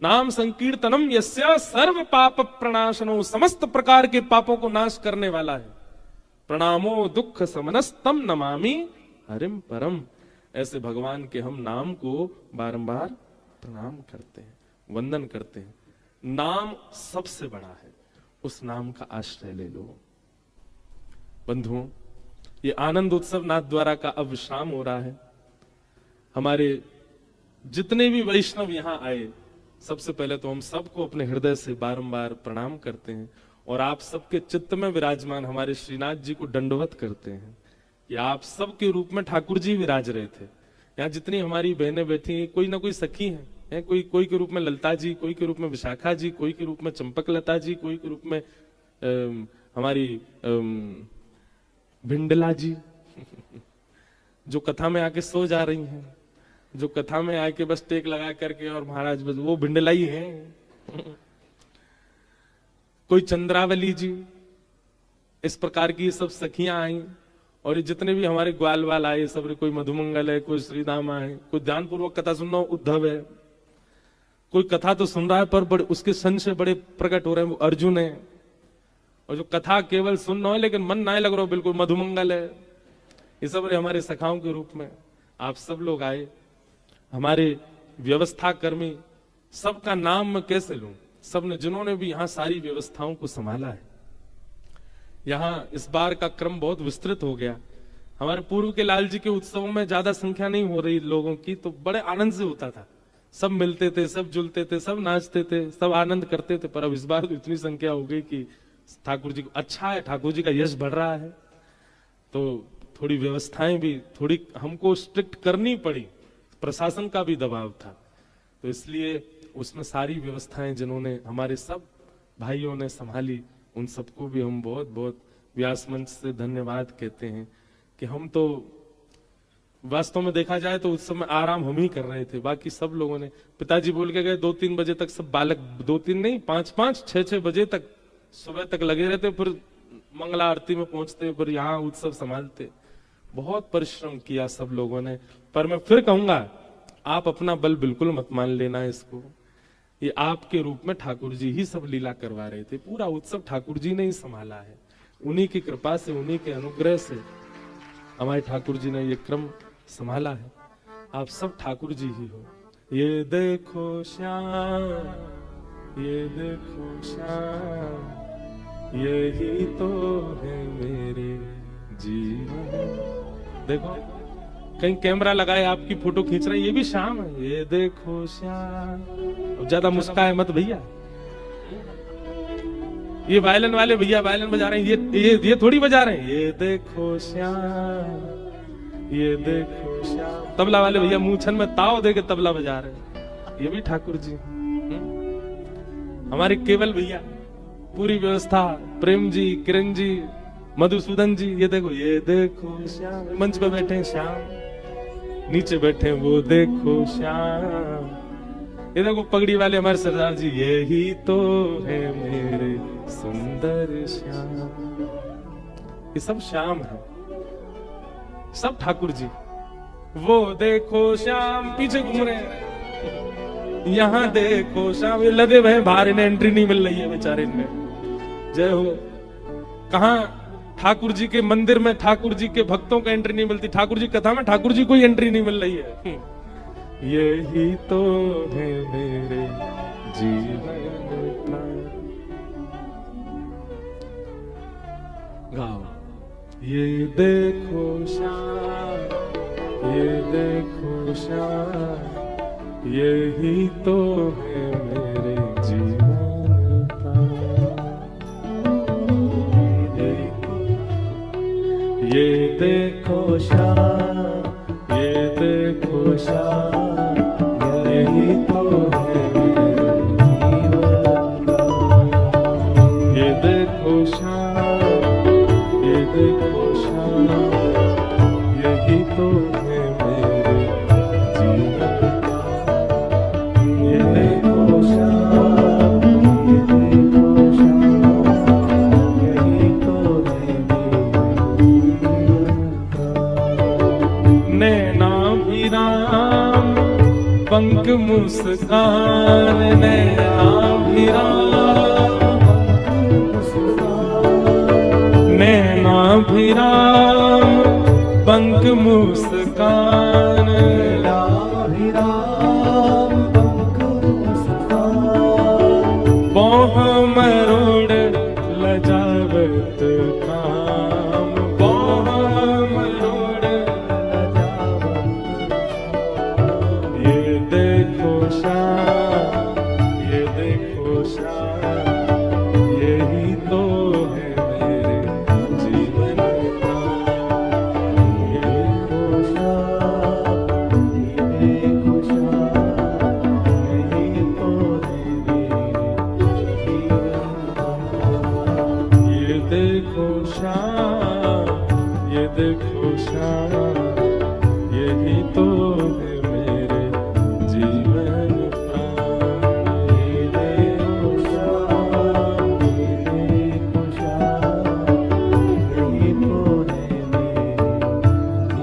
नाम संकीर्तनम यस्य सर्व पाप प्रणाशनो, समस्त प्रकार के पापों को नाश करने वाला है। प्रणामो दुख समनस्तम नमामि हरिम परम, ऐसे भगवान के हम नाम को बारंबार प्रणाम करते हैं, वंदन करते हैं। नाम सबसे बड़ा है, उस नाम का आश्रय ले लो। बंधुओं, ये आनंद उत्सव नाथ द्वारा का अब विश्राम हो रहा है। हमारे जितने भी वैष्णव यहाँ आए, सबसे पहले तो हम सबको अपने हृदय से बारंबार प्रणाम करते हैं और आप सबके चित्त में विराजमान हमारे श्रीनाथ जी को दंडवत करते हैं कि आप सबके रूप में ठाकुर जी विराज रहे थे। यहाँ जितनी हमारी बहनें बैठी हैं, कोई ना कोई सखी हैं, कोई के रूप में ललता जी, कोई के रूप में विशाखा जी, कोई के रूप में चंपक लता जी, कोई के रूप में हमारी भिंडला जी जो कथा में आके सो जा रही हैं, जो कथा में आके बस टेक लगा करके और महाराज बस वो भिंडलाई है। कोई चंद्रावली जी, इस प्रकार की सब सखियां आई और ये जितने भी हमारे ग्वाल वाल आए सब, कोई मधुमंगल है, कोई श्रीदाम है, कोई ध्यानपूर्वक कथा सुन रहा हो उद्धव है, कोई कथा तो सुन रहा है पर बड़े उसके संशय बड़े प्रकट हो रहे हैं, वो अर्जुन है, और जो कथा केवल सुन रहा है लेकिन मन ना लग रहा हो बिल्कुल मधुमंगल है। ये सब हमारे सखाओं के रूप में आप सब लोग आए। हमारे व्यवस्था कर्मी, सबका नाम मैं कैसे लूं, सबने जिन्होंने भी यहाँ सारी व्यवस्थाओं को संभाला है। यहाँ इस बार का क्रम बहुत विस्तृत हो गया। हमारे पूर्व के लाल जी के उत्सवों में ज्यादा संख्या नहीं हो रही लोगों की, तो बड़े आनंद से होता था, सब मिलते थे, सब जुलते थे, सब नाचते थे, सब आनंद करते थे। पर अब इस बार तो इतनी संख्या हो गई कि ठाकुर जी को अच्छा है, ठाकुर जी का यश बढ़ रहा है, तो थोड़ी व्यवस्थाएं भी थोड़ी हमको स्ट्रिक्ट करनी पड़ी, प्रशासन का भी दबाव था, तो इसलिए उसमें सारी व्यवस्थाएं जिन्होंने हमारे सब भाइयों ने संभाली, उन सबको भी हम बहुत बहुत व्यास मंच से धन्यवाद कहते हैं कि हम तो वास्तव में देखा जाए तो उस समय आराम हम ही कर रहे थे। बाकी सब लोगों ने, पिताजी बोल के गए 2-3 बजे तक सब बालक, 2-3 नहीं 5-5, 6-6 बजे तक सुबह तक लगे रहते, फिर मंगला आरती में पहुंचते, फिर यहाँ उत्सव संभालते। बहुत परिश्रम किया सब लोगों ने। पर मैं फिर कहूंगा आप अपना बल बिल्कुल मत मान लेना इसको। ये आपके रूप में ठाकुर जी ही सब लीला करवा रहे थे, पूरा उत्सव ठाकुर जी ने ही संभाला है। उन्हीं की कृपा से, उन्हीं के अनुग्रह से हमारे ठाकुर जी ने ये क्रम संभाला है। आप सब ठाकुर जी ही हो। ये देखो श्याम, ये देखो श्याम, यही तो है मेरे जीवन। देखो कहीं कैमरा लगाए आपकी फोटो खींच रहे हैं, ये भी श्याम है। ये देखो श्याम, अब ज्यादा मुस्काए मत भैया। ये वायलिन वाले भैया वायलिन बजा रहे हैं, ये थोड़ी बजा रहे हैं। ये देखो श्याम, ये देखो श्याम। तबला वाले भैया मूछन में ताव दे के तबला बजा रहे हैं, ये भी ठाकुर जी। हमारे केवल भैया पूरी व्यवस्था, प्रेम जी, किरण जी, मधुसूदन जी, ये देखो श्याम। मंच पे बैठे हैं श्याम, नीचे बैठे हैं वो देखो श्याम। ये देखो पगड़ी वाले हमारे सरदार जी, यही तो है मेरे सुंदर श्याम। ये सब श्याम है, सब ठाकुर जी। वो देखो श्याम पीछे घूम रहे हैं, यहाँ देखो श्याम। ये लगे हुए बाहर, इन्हें एंट्री नहीं मिल रही है बेचारे इनमें। जय हो। कहा ठाकुर जी के मंदिर में ठाकुर जी के भक्तों को एंट्री नहीं मिलती, ठाकुर जी कथा में ठाकुर जी को एंट्री नहीं मिल रही है। यही तो है मेरे जीवन का। गाओ। ये देखो श्याम, ये देखो श्याम, यही तो है मेरे जीवन का। ये देखो श्याम, ये देखो श्याम, यही तो है मेरे जीवन का। ये देखो श्याम, ये देखो श्याम, यही तो है मेरे जीवन का। ये देखो श्याम, ये देखो श्याम, यही तो है नैनाभिराम पंख मुस्कान, नैनाभिराम पंख मुस्कान, बोह मरोड़ लजावत काम, बोह मरोड़ लजावत। ये देखो श्याम, ये देखो श्याम, यही तो है मेरे जीवन का। ये देखो श्याम, ये देखो श्याम, यही तो है मेरे जीवन का। ये देखो श्याम, ये देखो श्याम, यही तो है मेरे जीवन प्राण। ये देखो श्याम, ये देखो श्याम, यही तो है मेरे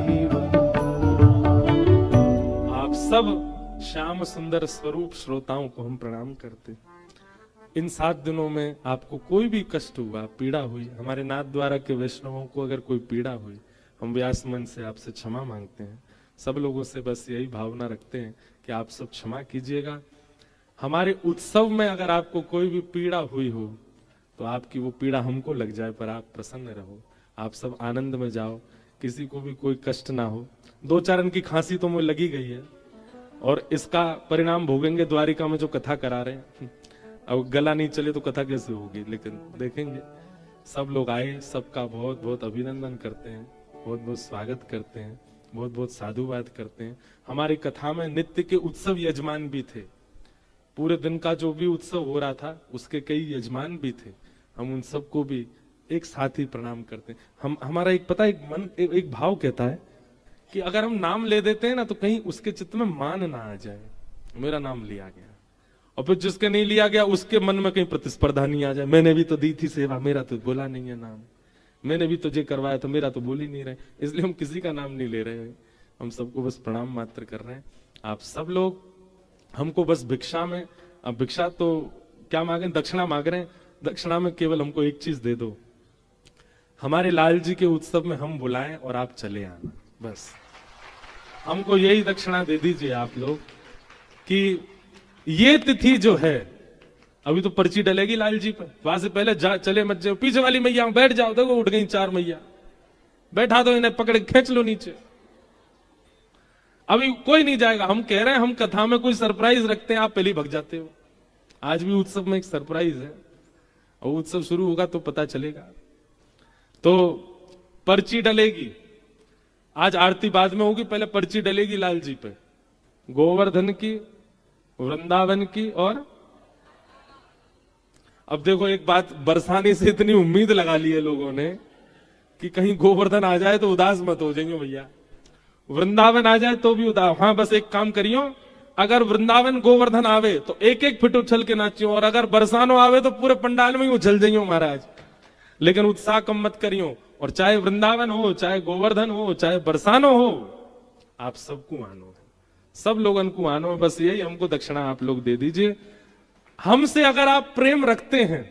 जीवन प्राण। आप सब श्याम सुंदर स्वरूप श्रोताओं को हम प्रणाम करते। इन 7 दिनों में आपको कोई भी कष्ट हुआ, पीड़ा हुई, हमारे नाथ द्वारा के वैष्णवों को अगर कोई पीड़ा हुई, हम व्यास मन से आपसे क्षमा मांगते हैं। सब लोगों से बस यही भावना रखते हैं कि आप सब क्षमा कीजिएगा। हमारे उत्सव में अगर आपको कोई भी पीड़ा हुई हो तो आपकी वो पीड़ा हमको लग जाए, पर आप प्रसन्न रहो, आप सब आनंद में जाओ, किसी को भी कोई कष्ट ना हो। 2-4 दिन की खांसी तो मुझे लगी गई है और इसका परिणाम भोगेंगे द्वारिका में जो कथा करा रहे हैं। अब गला नहीं चले तो कथा कैसे होगी, लेकिन देखेंगे। सब लोग आए, सबका बहुत बहुत अभिनंदन करते हैं, बहुत बहुत स्वागत करते हैं, बहुत बहुत साधुवाद करते हैं। हमारी कथा में नित्य के उत्सव यजमान भी थे। पूरे दिन का जो भी उत्सव हो रहा था उसके कई यजमान भी थे। हम उन सबको भी एक साथ ही प्रणाम करते हैं। हमारा एक पता एक मन एक भाव कहता है कि अगर हम नाम ले देते हैं ना तो कहीं उसके चित्त में मान ना आ जाए, मेरा नाम लिया गया, और फिर जिसके नहीं लिया गया उसके मन में कहीं प्रतिस्पर्धा नहीं आ जाए, मैंने भी तो दी थी सेवा, मेरा तो बोला नहीं है नाम, मैंने भी तुझे करवाया तो मेरा तो बोल ही नहीं रहे। इसलिए हम किसी का नाम नहीं ले रहे हैं, हम सबको बस प्रणाम मात्र कर रहे हैं। आप सब लोग हमको बस भिक्षा में, अब भिक्षा तो क्या मांगे, दक्षिणा मांग रहे हैं, दक्षिणा में केवल हमको एक चीज दे दो, हमारे लाल जी के उत्सव में हम बुलाएं और आप चले आना, बस हमको यही दक्षिणा दे दीजिए आप लोग कि ये तिथि जो है, अभी तो पर्ची डलेगी लाल जी पर, वहां से पहले चले मत जाओ, पीछे वाली मैया बैठ जाओ, देखो उठ गई 4 मैया, बैठा दो इन्हें, पकड़ खींच लो नीचे, अभी कोई नहीं जाएगा। हम कह रहे हैं हम कथा में कोई सरप्राइज रखते हैं, आप पहले ही भग जाते हो। आज भी उत्सव में एक सरप्राइज है, और उत्सव शुरू होगा तो पता चलेगा। तो पर्ची डलेगी, आज आरती बाद में होगी, पहले पर्ची डलेगी लाल जी पे, गोवर्धन की, वृंदावन की, और अब देखो एक बात, बरसाने से इतनी उम्मीद लगा ली है लोगों ने कि कहीं गोवर्धन आ जाए तो उदास मत हो जाएंगे भैया, वृंदावन आ जाए तो भी उदास। हाँ बस एक काम करियो, अगर वृंदावन गोवर्धन आवे तो एक एक फिट उछल के नाचियो, और अगर बरसानो आवे तो पूरे पंडाल में ही उछल जाइयो महाराज, लेकिन उत्साह कम मत करियो। और चाहे वृंदावन हो, चाहे गोवर्धन हो, चाहे बरसानो हो, आप सबको आनो है, सब लोगों को आनो है, बस यही हमको दक्षिणा आप लोग दे दीजिए। हमसे अगर आप प्रेम रखते हैं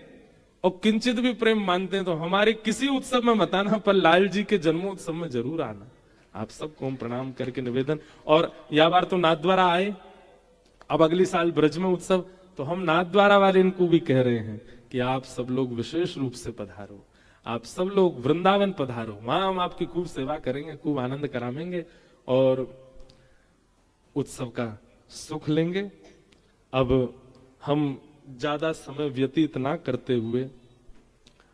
और किंचित भी प्रेम मानते हैं तो हमारे किसी उत्सव में मत आना, पर लाल जी के जन्मोत्सव में जरूर आना। आप सबको हम प्रणाम करके निवेदन, और यह बार तो नाथद्वारा आए, अब अगली साल ब्रज में उत्सव, तो हम नाथद्वारा वाले इनको भी कह रहे हैं कि आप सब लोग विशेष रूप से पधारो, आप सब लोग वृंदावन पधारो, वहां हम आपकी खूब सेवा करेंगे, खूब आनंद कराएंगे और उत्सव का सुख लेंगे। अब हम ज्यादा समय व्यतीत ना करते हुए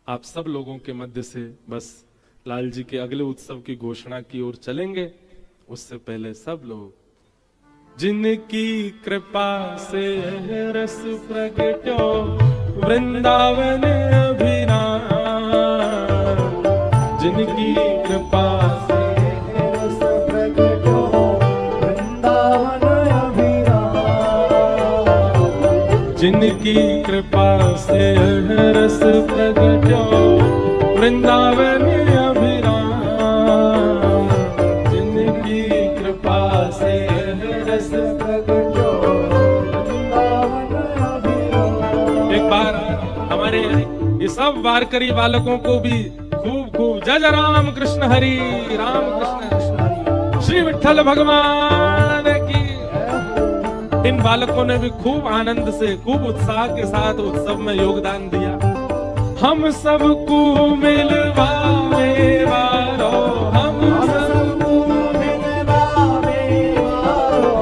आप सब लोगों के मध्य से बस लाल जी के अगले उत्सव की घोषणा की ओर चलेंगे। उससे पहले सब लोग, जिनकी कृपा से रस प्रगटो वृंदावन अभिराम, जिनकी कृपा से रस प्रगटो वृंदावन अभिराम, जिनकी कृपा से रस प्रगटो वृंदावन अभिराम, जिनकी कृपा से रस प्रगटो वृंदावन अभिराम। एक बार हमारे ये सब वारकरी बालकों को भी खूब खूब जय जय राम कृष्ण हरि, राम कृष्ण हरि, श्री विठ्ठल भगवान की। इन बालकों ने भी खूब आनंद से, खूब उत्साह के साथ उत्सव में योगदान दिया। हम सबको मिलवावे वारो, हम सबको मिलवावे वारो,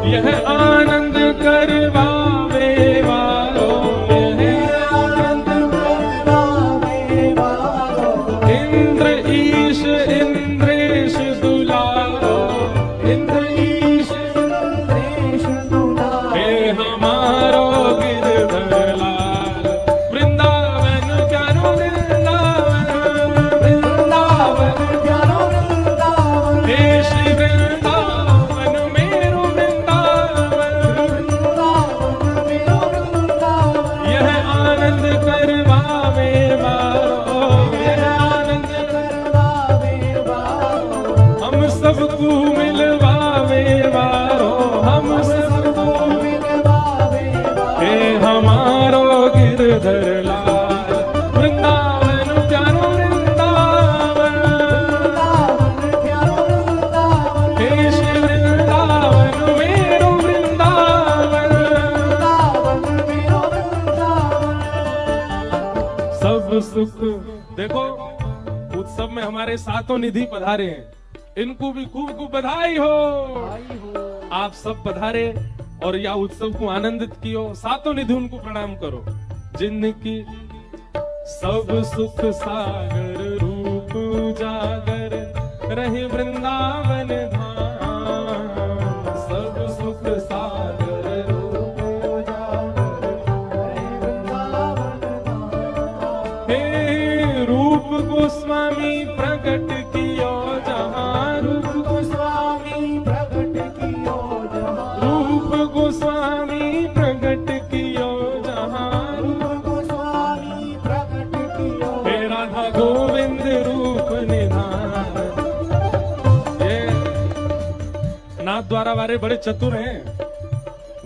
यह आनंद करवावे वारो, यह आनंद करवावे वारो, इंद्र ईश इंद्रेश दुलारो, इंद्र ईश इंद्रेश दुलारो, हे हमारो गिरधर लाल, वृंदावन प्यारो वृंदावन, वृंदावन प्यारो वृंदावन, हे श्री वृंदावन मेरो वृंदावन, वृंदावन मेरो वृंदावन, यह आनंद करवावे वारो, यह आनंद करवावे वारो, हम सबको मिलवावे वारो, हम सबको मिलवावे वारो, हे हमारो गिरधर लाल, वृंदावन प्यारो वृंदावन, वृंदावन प्यारो वृंदावन, हे श्री वृंदावन मेरो वृंदावन, वृंदावन मेरो वृंदावन। सब सुख। देखो उत्सव में हमारे सातों निधि पधारे हैं, इनको भी खूब खूब बधाई हो। आई हो, आप सब पधारे और या उत्सव को आनंदित कियो, सातों निधि उनको प्रणाम करो, जिनकी सब सुख सागर रूप उजागर रहे वृंदावन धाम, सब सुख सागर रूप रहे वृंदावन धाम। हे रूप गोस्वामी प्रकट कियो जहाँ, रूप गोस्वामी प्रकट कियो जहाँ, रूप गोस्वामी प्रकट कियो जहाँ, रूप गोस्वामी प्रकट कियो, हे राधा गोविंद रूप निधान। ये नाथ द्वारा वाले बड़े चतुर हैं।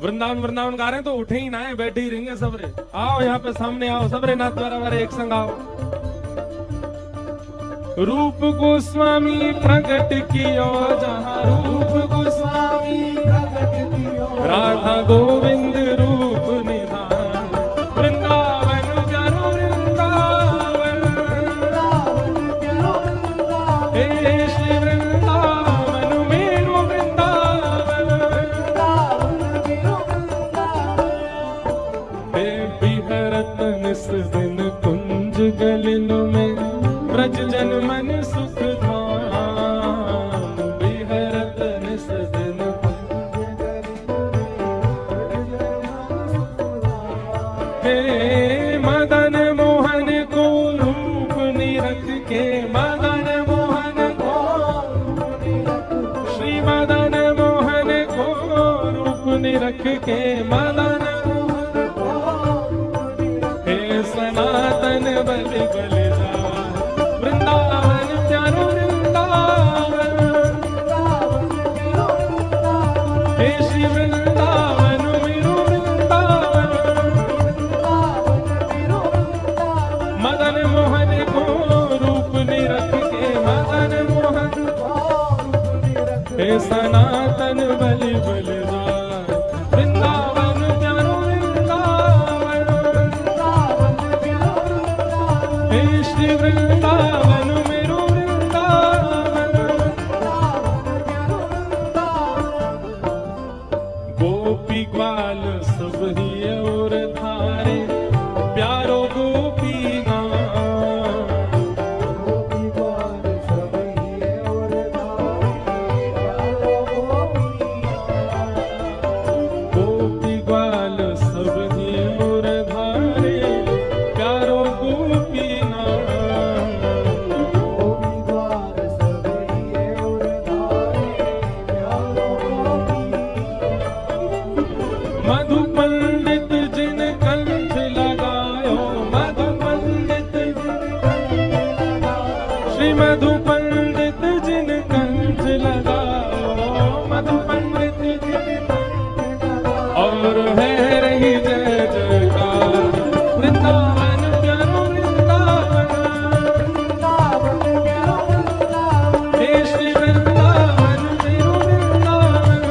वृंदावन वृंदावन गा रहे हैं तो उठे ही ना है, बैठे ही रहेंगे सबरे। आओ यहाँ पे सामने आओ, सबरे नाथ द्वारा वाले एक संग आओ। रूप गोस्वामी प्रकट कियो जहाँ, रूप गोस्वामी प्रकट कियो राधा गोविंद रूप निधान। वृंदावन प्यारो वृंदावन, वृंदावन प्यारो वृंदावन, हे श्री वृंदावन मेरो वृंदावन। वृंदावन मेरो वृंदावन, हे बिहरत निस दिन कुंज गलिन में, ब्रज जन मन सुख धाम। बिहरत निस दिन हे मदन मोहन को रूप निरख के, मदन मोहन को, श्री मदन मोहन को रूप निरख के, मदन मोहन को, हे सनातन बलि बलि जान। वृंदावन प्यारो वृंदावन, हे श्री वृंदावन मेरो वृंदावन। मदन मोहन को रूप निरख के, मदन मोहन हे सनातन बलि बलि जान। वृंदावन प्यारो वृंदावन, हे श्री वृंदावन मेरो वृंदावन। गोपी ग्वाल सब ही और धारे, प्यारो गोपी गान। गोपी ग्वाल सब ही और धारे, गोपी ग्वाल सब ही और धारे, प्यारो गोपी नाम। गोपी ग्वाल सब ही और धारे, प्यारो गोपी। मधु पंडित जिन कंठ लगायो, मधु पंडित श्री मधु पंडित जिन कंठ लगायो, मधु पंडित और है रही जय जयकार। वृंदावन प्यारो वृंदावन, हे श्री वृंदावन मेरो वृंदावन।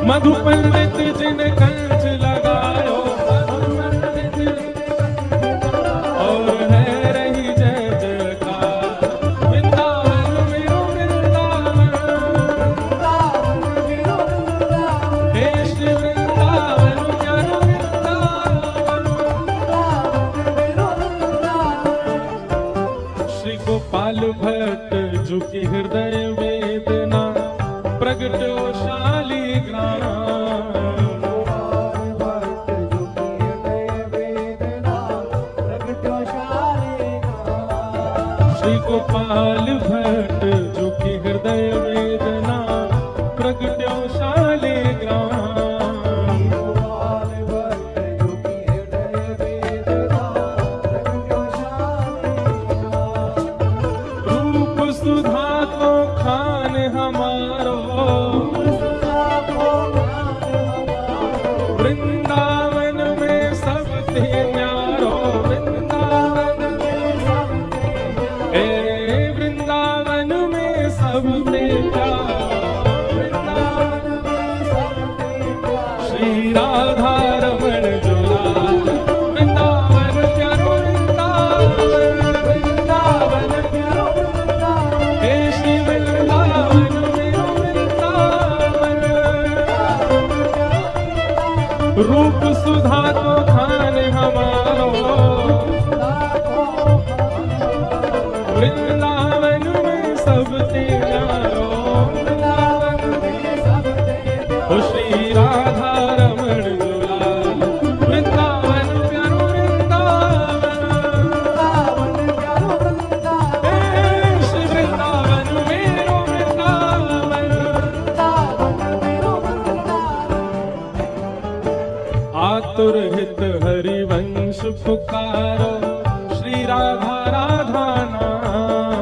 मधु पंडित जिन कंठ लगायो, मधु पंडित और है रही जय जयकार। वृंदावन मेरो वृंदावन, हे श्री वृंदावन प्यारो वृंदावन। श्री गोपाल भट्ट झुकी हृदय वेदना, प्रगटो शालिग्राम। श्री गोपाल भट्ट झुकी हृदय वेदना, प्रगटो शालिग्राम। रूप सुधा को खान हमारो, वृंदावन में सबसे न्यारो। वृंदावन हे वृंदावन में सबसे प्यारो। श्री राधा रमण जुलाल। वृंदावन प्यारो वृंदावन, हे श्री वृंदावन मेरो वृंदावन। रूप सुधा को खान हमारो, वृंदावन में सबसे प्यारो। ओ श्री राधा रमण दुलाल। वृंदावन प्यारो वृंदावन, हे श्री वृंदावन मेरो वृंदावन। आतुर हित हरिवंश पुकारो, श्री राधा राधा नाम।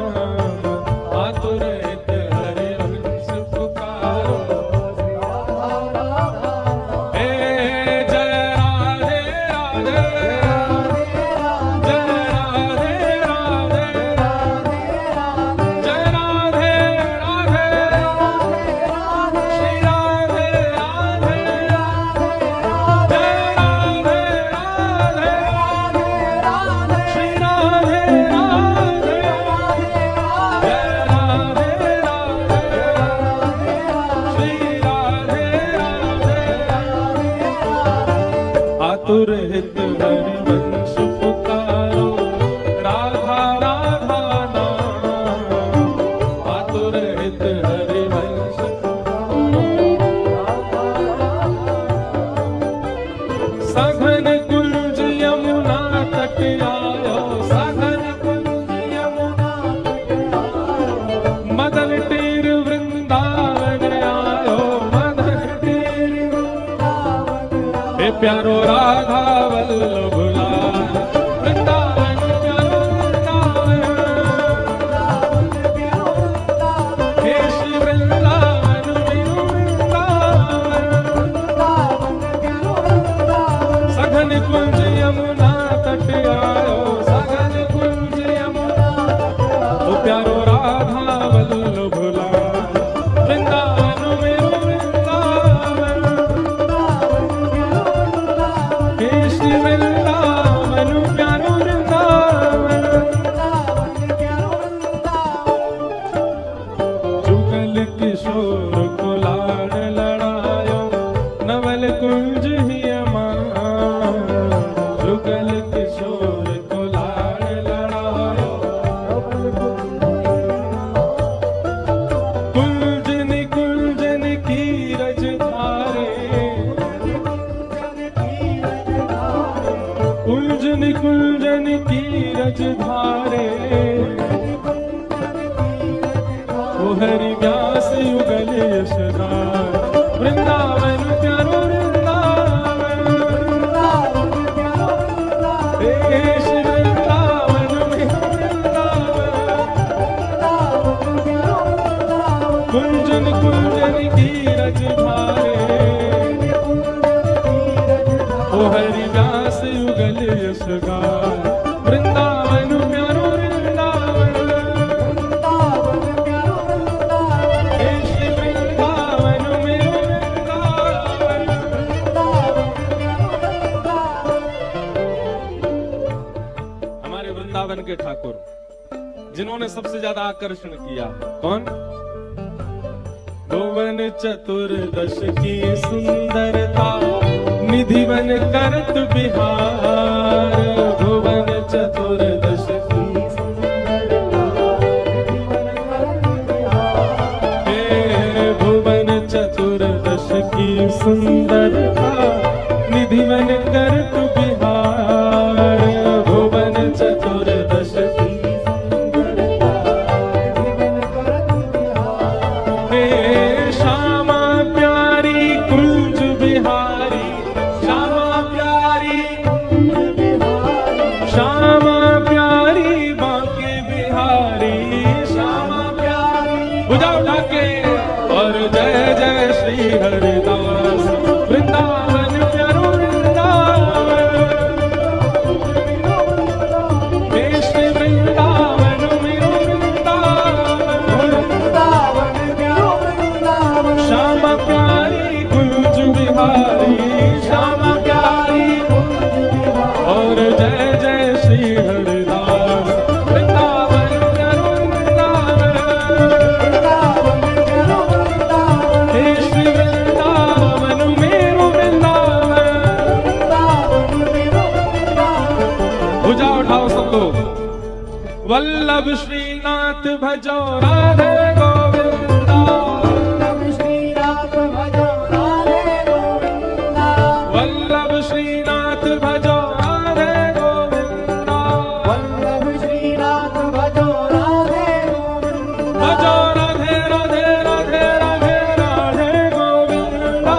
आतुर हित प्यारो राधा वल्लभ लाल, वृंदावन प्यारो वृंदावन, हे श्री वृंदावन मेरू वृंदावन, सघन कुंज यमुना तट आयो, सघन कुंज यमुना, ओ प्यारो राधा वल्लभ लाल, वृंदावन मेरू वृंदावन, हे श्री वृंदावन प्यारो वृंदावन, जुगल किशोर को लाड लड़ायो, नवल कुंज ही अमान, जुगल किशोर को लाड लड़ायो, कुंजन कुंजन की रज धारे, कुंजन कुंजन की रज धारे, ओ हरि व्यास युगल यशदार, वृंदावन प्यारो वृंदावन, हे श्री वृंदावन मेरू वृंदावन, कुंजन कुंजन की रज धारे, ओ हरि व्यास युगल यशगार, वृंदावन प्यारो वृंदावन, हे श्री वृंदावन मेरू वृंदावन। हमारे वृंदावन के ठाकुर जिन्होंने सबसे ज्यादा आकर्षण किया, कौन? भुवन चतुर्दश की सुंदरता, निधिवन करत बिहार, भुवन चतुर्दश की सुंदरता, हे भुवन चतुर्दश की सुंदरता, निधिवन करत बिहार, भुवन चतुर्दश की सुंदरता, हे श्यामा प्यारी कुंज बिहारी, श्यामा प्यारी श्यामा प्यारी बांके बिहारी, श्यामा प्यारी, बुझा उठा के, और जय जय श्री हरिदास, वृंदावन प्यारो वृंदावन, हे श्री वृंदावन मेरू वृंदावन, श्यामा प्यारी कुंज बिहारी, श्यामा प्यारी, और जय जय श्री हरिदास, वृंदावन प्यारो वृंदावन, हे श्री वृंदावन मेरू वृंदावन। भुजा उठाओ सब लोग, वल्लभ श्रीनाथ भजो राधे गोविंदा, वल्लभ श्रीनाथ भजो राधे गोविंदा, भजो राधे राधे राधे राधे राधे गोविंदा,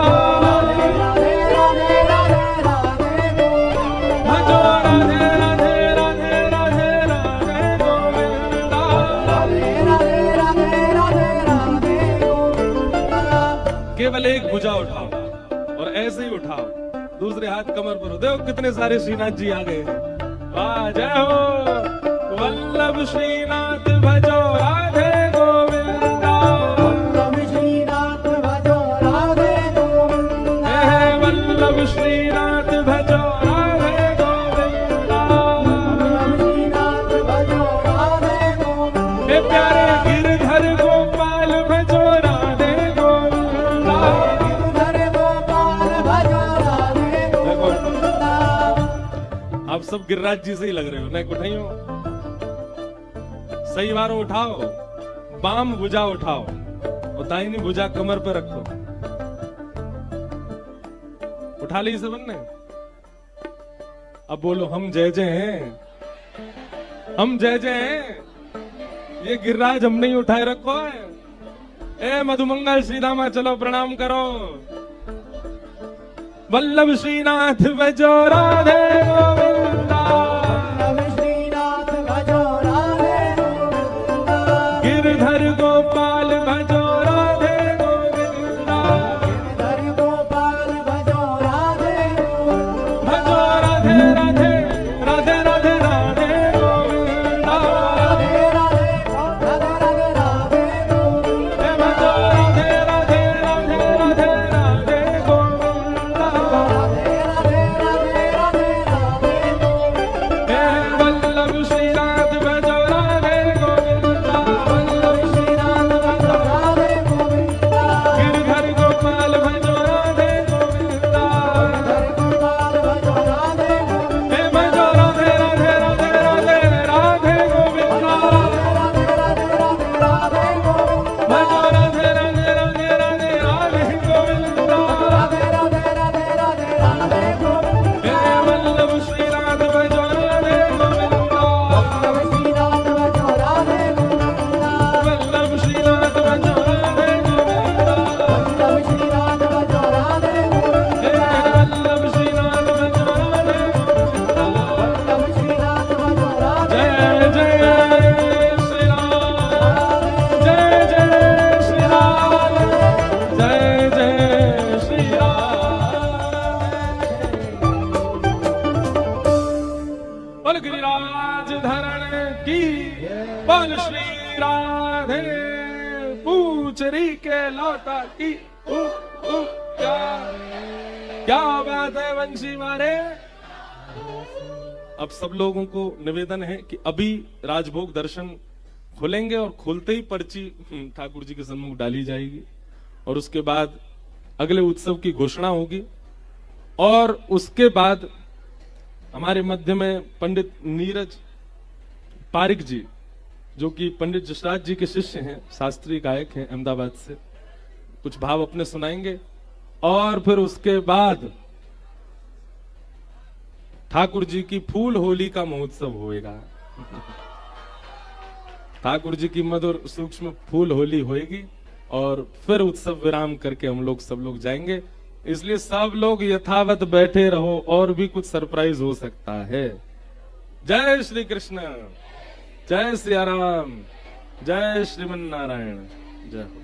भजो राधे राधे राधे राधे राधे गोविंदा। केवल एक भुजा उठाओ और ऐसे ही उठाओ, दूसरे हाथ कमर पर हो, देखो कितने सारे श्रीनाथ जी आ गए हैं। वाह जय हो, वल्लभ श्रीनाथ भजो राधे गोविंदा, वल्लभ श्रीनाथ भजो राधे गोविंदा, वल्लभ श्रीनाथ भजो राधे गोविंदा, हे प्यारे गिरधर गोपाल भजो राधे गोविंदा, आप सब गिरिराज जी से ही लग रहे हो, नहीं उठाइयो, सही वारों उठाओ, बाम भुजा उठाओ और दाहिनी भुजा कमर पे रखो। उठा ली इसे बनने। अब बोलो हम जय जय हैं, हम जय जय हैं। ये गिरिराज हम नहीं उठाए रखो है। ए मधुमंगल श्रीधामा चलो प्रणाम करो। वल्लभ श्रीनाथ भजो राधे गोविंदा, वल्लभ श्रीनाथ भजो राधे गोविंदा, गिरधर गोपाल भजो राधे गोविंदा, गिरधर गोपाल भजो राधे गोविंदा, भजो राधे राधे राधे राधे राधे गोविंदा, राधे राधे राधे राधे राधे गोविंदा, भजो राधे राधे राधे राधे राधे गोविंदा, राधे राधे राधे राधे राधे गोविंदा, वल्लभ श्रीनाथ भजो राधे गोविंदा, वल्लभ श्रीनाथ भजो राधे गोविंदा, गिरधर गोपाल भजो राधे गोविंदा, गिरधर गोपाल भजो राधे गोविंदा, भजो राधे राधे राधे राधे राधे गोविंदा, राधे राधे राधे राधे गोविंदा, भजो राधे राधे राधे राधे राधे गोविंदा, राधे राधे राधे राधे राधे गोविंदा, वल्लभ श्रीनाथ भजो राधे गोविंदा, वल्लभ श्रीनाथ भजो राधे गोविंदा, वल्लभ श्रीनाथ भजो राधे गोविंदा, वल्लभ श्रीनाथ भजो राधे गोविंदा, वल्लभ श्रीनाथ भजो राधे गोविंदा, वल्लभ श्रीनाथ भजो राधे जय जय श्री राम, जय जय श्री राम, जय जय श्री राम। बोल गिरिराज धरण की, बोल श्री राधे पूचरी के लौटा की। क्या बात है वंशी मारे। अब सब लोगों को निवेदन है कि अभी राजभोग दर्शन खुलेंगे और खुलते ही पर्ची ठाकुर जी के सम्मुख डाली जाएगी और उसके बाद अगले उत्सव की घोषणा होगी और उसके बाद हमारे मध्य में पंडित नीरज पारिक जी, जो कि पंडित जसराज जी के शिष्य हैं, शास्त्रीय गायक हैं अहमदाबाद से, कुछ भाव अपने सुनाएंगे और फिर उसके बाद ठाकुर जी की फूल होली का महोत्सव होएगा। ठाकुर जी की मधुर सूक्ष्म फूल होली होएगी और फिर उत्सव विराम करके हम लोग सब लोग जाएंगे। इसलिए सब लोग यथावत बैठे रहो और भी कुछ सरप्राइज हो सकता है। जय श्री कृष्ण, जय सिया राम, जय श्रीमन नारायण, जय हो।